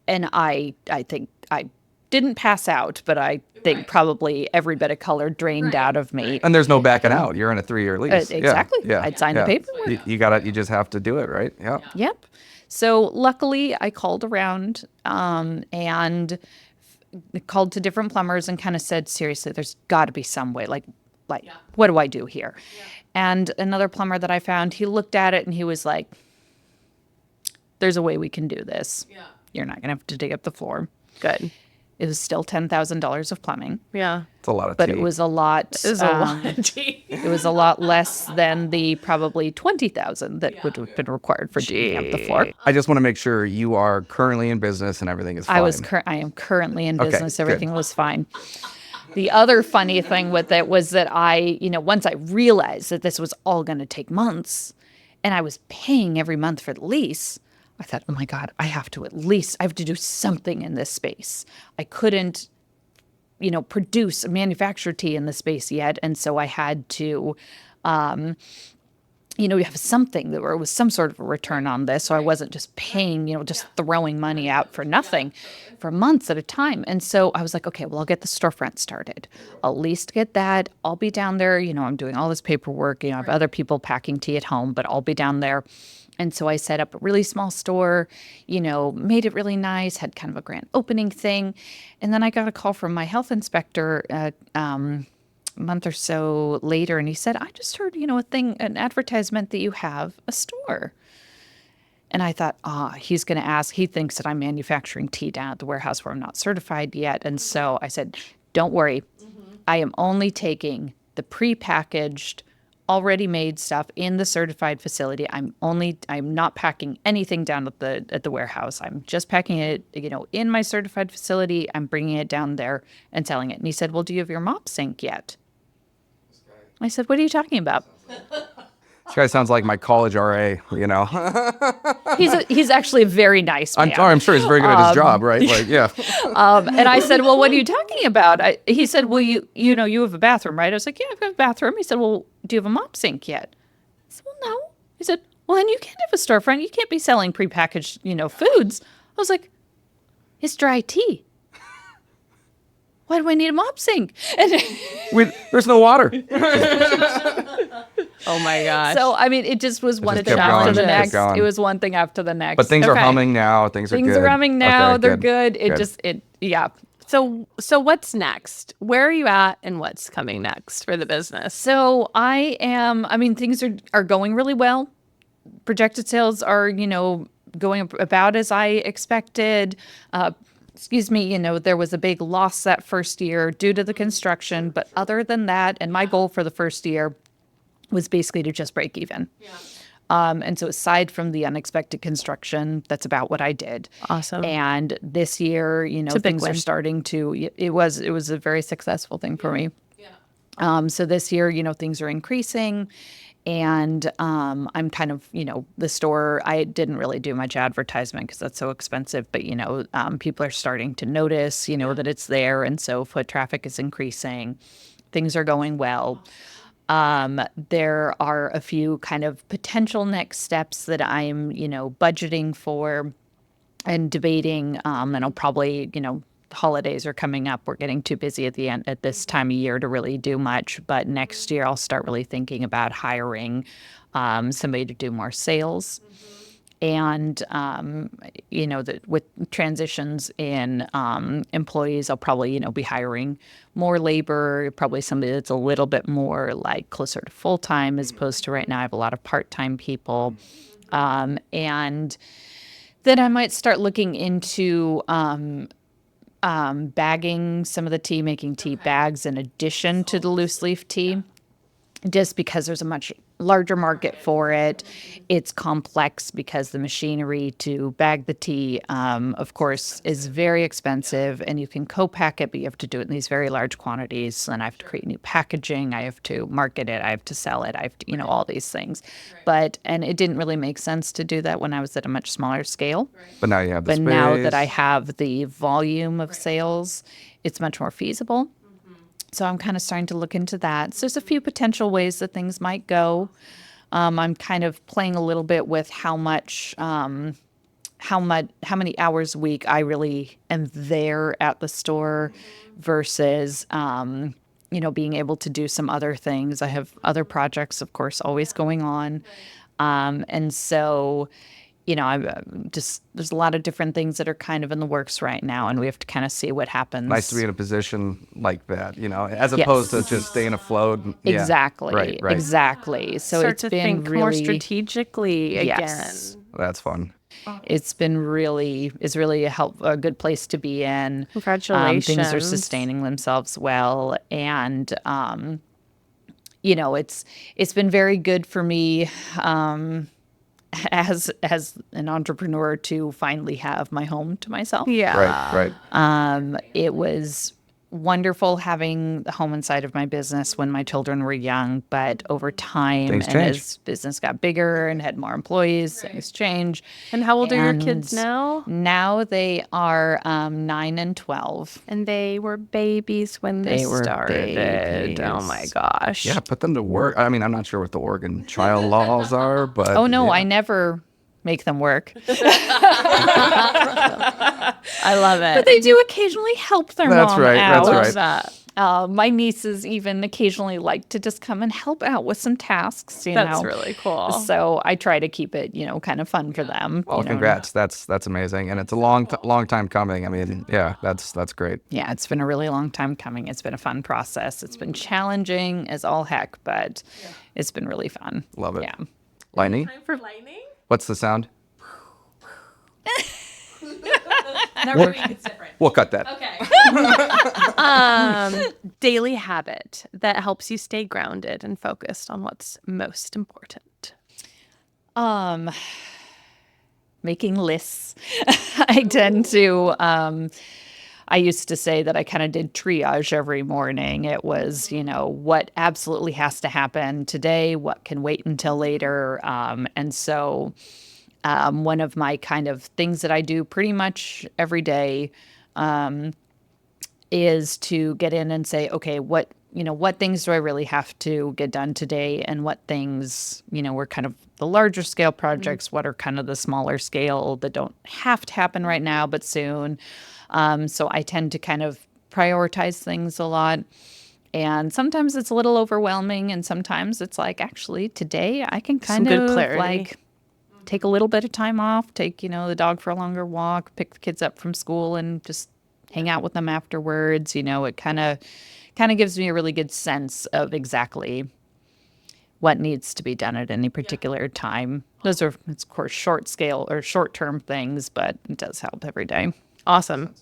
And I think I didn't pass out, but I think probably every bit of color drained out of me.
And there's no backing out. You're in a 3-year lease.
Exactly.
Yeah.
I'd signed the paperwork.
You just have to do it, right? Yeah.
Yep. So luckily, I called around and called to different plumbers and kind of said, seriously, there's got to be some way. Like, what do I do here? And another plumber that I found, he looked at it and he was like, there's a way we can do this. Yeah. You're not going to have to dig up the floor.
Good.
It was still $10,000 of plumbing,
Yeah.
It's a lot of
but
tea.
it was a lot.
This is a lot of tea.
It was a lot less than the probably $20,000 that would have been required for digging up the floor.
I just want to make sure you are currently in business and everything is fine.
I am currently in
Okay,
business.
good.
Everything was fine. The other funny thing with it was that once I realized that this was all going to take months and I was paying every month for the lease, I thought, oh my God, I have to do something in this space. I couldn't, produce manufactured tea in the space yet. And so I had to, you have something that where it was some sort of a return on this. So I wasn't just paying, just throwing money out for nothing for months at a time. And so I was like, okay, well, I'll get the storefront started. I'll at least get that. I'll be down there. I'm doing all this paperwork. I have other people packing tea at home, but I'll be down there. And so I set up a really small store, made it really nice, had kind of a grand opening thing. And then I got a call from my health inspector a month or so later, and he said, I just heard, an advertisement that you have a store. And I thought, he's going to ask. He thinks that I'm manufacturing tea down at the warehouse where I'm not certified yet. And so I said, don't worry. I am only taking the prepackaged, already made stuff in the certified facility. I'm not packing anything down at the warehouse. I'm just packing it, in my certified facility. I'm bringing it down there and selling it. And he said, well, do you have your mop sink yet? I said, what are you talking about?
This guy sounds like my college RA,
He's actually a very nice man.
I'm sure he's very good at his job, right? Like, yeah.
And I said, well, what are you talking about? He said, well, you have a bathroom, right? I was like, yeah, I've got a bathroom. He said, well, do you have a mop sink yet? I said, well, no. He said, well, then you can't have a storefront. You can't be selling prepackaged, foods. I was like, it's dry tea. Why do I need a mop sink? And
There's no water.
Oh my gosh.
so, I mean, it just was one
just
thing
kept
after
going,
the
kept
next.
going.
It was one thing after the next.
But things are
Okay.
humming now. Things are good.
Things are humming now.
Okay,
They're good. Yeah.
So what's next? Where are you at and what's coming next for the business?
So things are going really well. Projected sales are, going about as I expected. There was a big loss that first year due to the construction. But other than that, and my goal for the first year was basically to just break even. Yeah. And so aside from the unexpected construction, that's about what I did.
Awesome.
And this year,
a big
things are
win.
starting to, it was a very successful thing for me. Yeah. So this year, things are increasing. And I'm kind of, the store, I didn't really do much advertisement because that's so expensive. But, people are starting to notice, that it's there. And so foot traffic is increasing. Things are going well. There are a few kind of potential next steps that I'm, budgeting for and debating. And I'll probably, holidays are coming up. We're getting too busy at this time of year to really do much. But next year, I'll start really thinking about hiring somebody to do more sales. And, with transitions in employees, I'll probably, be hiring more labor, probably somebody that's a little bit more like closer to full-time as opposed to right now I have a lot of part-time people. And then I might start looking into bagging some of the tea, making tea bags in addition to the loose leaf tea, just because there's a much larger market for it. It's complex because the machinery to bag the tea, of course, is very expensive, and you can co-pack it, but you have to do it in these very large quantities. And I have to create new packaging. I have to market it. I have to sell it. I have to, all these things. And it didn't really make sense to do that when I was at a much smaller scale.
But now you have the
But
space.
now that I have the volume of sales, it's much more feasible. So I'm kind of starting to look into that. So there's a few potential ways that things might go. I'm kind of playing a little bit with how many hours a week I really am there at the store versus, being able to do some other things. I have other projects, of course, always going on. And so, there's a lot of different things that are kind of in the works right now, and we have to kind of see what happens.
Nice to be in a position like that, as opposed to just staying afloat. Yeah.
Exactly.
Right.
Exactly. So
Start
it's
to
been
think
really
more strategically
Yes.
again.
That's fun.
It's really a good place to be in.
Congratulations.
Things are sustaining themselves well, and it's been very good for me as an entrepreneur to finally have my home to myself.
Yeah.
Right.
It was wonderful having the home inside of my business when my children were young, but over time
Things
and
change.
as business got bigger and had more employees, things change.
And how old are your kids
And
now?
Now they are 9 and 12.
And they were babies when
They
this
were
started. Oh
babies.
my gosh.
Yeah, put them to work. I mean, I'm not sure what the Oregon child laws are, but
Oh no,
yeah.
I never make them work.
I love it.
But they do occasionally help their
That's
mom
right,
out.
that's right.
that.
My nieces even occasionally like to just come and help out with some tasks,
That's
know.
really cool.
So I try to keep it, kind of fun for them.
Well, congrats. That's amazing, and it's a long time coming. I mean, yeah, that's great.
Yeah, it's been a really long time coming. It's been a fun process. It's been challenging as all heck, but it's been really fun.
Love it.
Yeah.
Lightning?
For lightning?
What's the sound?
It's different.
We'll cut that.
Okay.
Daily habit that helps you stay grounded and focused on what's most important.
Making lists. I tend to I used to say that I kind of did triage every morning. It was, what absolutely has to happen today, what can wait until later. And so one of my kind of things that I do pretty much every day is to get in and say, okay, what things do I really have to get done today, and what things, were kind of the larger scale projects, what are kind of the smaller scale that don't have to happen right now, but soon. So I tend to kind of prioritize things a lot. And sometimes it's a little overwhelming, and sometimes it's like, actually, today I can kind
Some good
of
clarity.
like take a little bit of time off, take, the dog for a longer walk, pick the kids up from school and just hang out with them afterwards. It kind of gives me a really good sense of exactly what needs to be done at any particular time. Those are, of course, short scale or short term things, but it does help every day.
Awesome.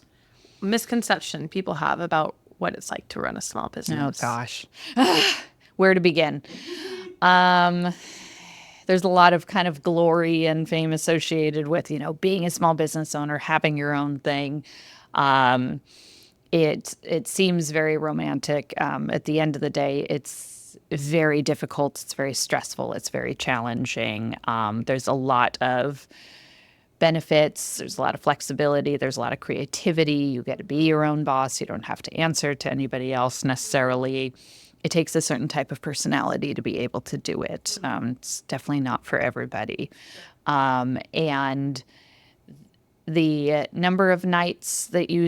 Misconception people have about what it's like to run a small
Oh
business.
gosh, where to begin? There's a lot of kind of glory and fame associated with, being a small business owner, having your own thing. It seems very romantic. At the end of the day, it's very difficult. It's very stressful. It's very challenging. There's a lot of benefits. There's a lot of flexibility. There's a lot of creativity. You get to be your own boss. You don't have to answer to anybody else necessarily. It takes a certain type of personality to be able to do it. It's definitely not for everybody. And the number of nights that you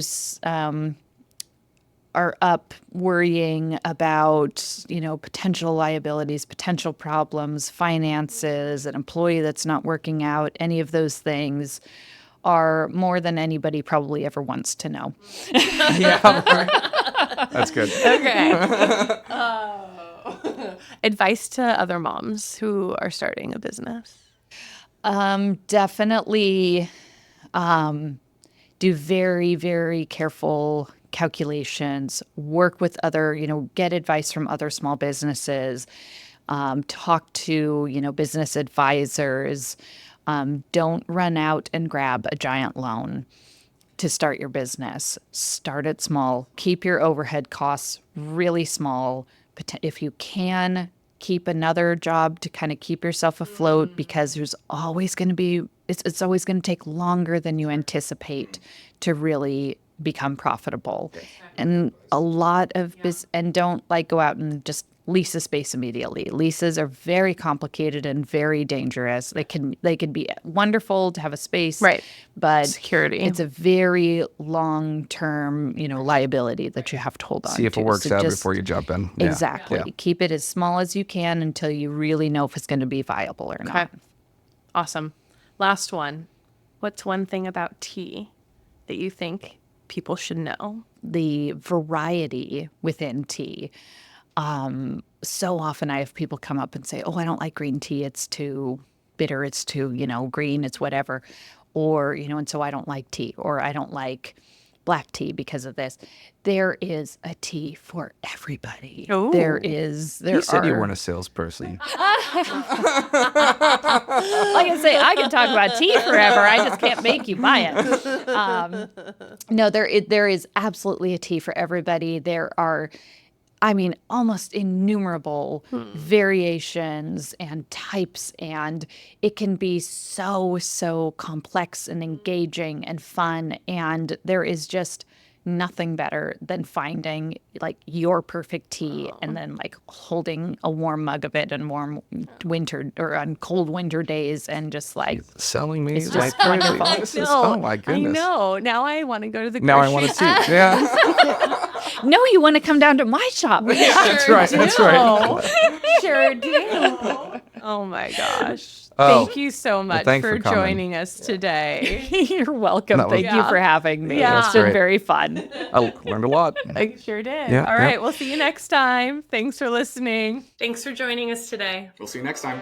are up worrying about, potential liabilities, potential problems, finances, an employee that's not working out, any of those things are more than anybody probably ever wants to know.
That's good.
Okay. Advice to other moms who are starting a business.
Definitely do very, very careful calculations, work with other, get advice from other small businesses, talk to, business advisors. Don't run out and grab a giant loan to start your business. Start it small. Keep your overhead costs really small. If you can, keep another job to kind of keep yourself afloat, because there's always going to be, it's always going to take longer than you anticipate to really become profitable. And a lot of and don't go out and just lease a space immediately. Leases are very complicated and very dangerous. They can be wonderful to have a space,
Right.
but
Security.
it's a very long-term, liability that you have to hold on to.
See if it works
So
out
just-
before you jump in. Yeah.
Exactly.
Yeah.
Keep it as small as you can until you really know if it's going to be viable or
Okay.
not.
Awesome. Last one. What's one thing about tea that you think people should know?
The variety within tea. So often I have people come up and say, "Oh, I don't like green tea. It's too bitter. It's too, green. It's whatever." Or, and so I don't like tea, or I don't like black tea because of this. There is a tea for everybody.
Ooh.
There
You said you weren't a salesperson.
Like I say, I can talk about tea forever. I just can't make you buy it. No, there is absolutely a tea for everybody. There are, almost innumerable variations and types, and it can be so complex and engaging and fun. And there is just nothing better than finding your perfect tea and then holding a warm mug of it in warm winter or on cold winter days and just
Selling me
It's
like
just
crazy.
wonderful.
This is, oh my goodness.
I know. Now I want to go to the
Now I
grocery
want to see. Yeah.
no, you want to come down to my shop.
That's right. That's right.
Sure do.
Oh my gosh.
Oh.
Thank you so much
thanks
for
for coming.
joining us today.
You're welcome.
That was-
Thank you for having me.
Yeah.
It's been
Great.
very fun.
I learned a lot.
I sure did.
Yeah,
All
yeah.
right. We'll see you next time. Thanks for listening.
Thanks for joining us today.
We'll see you next time.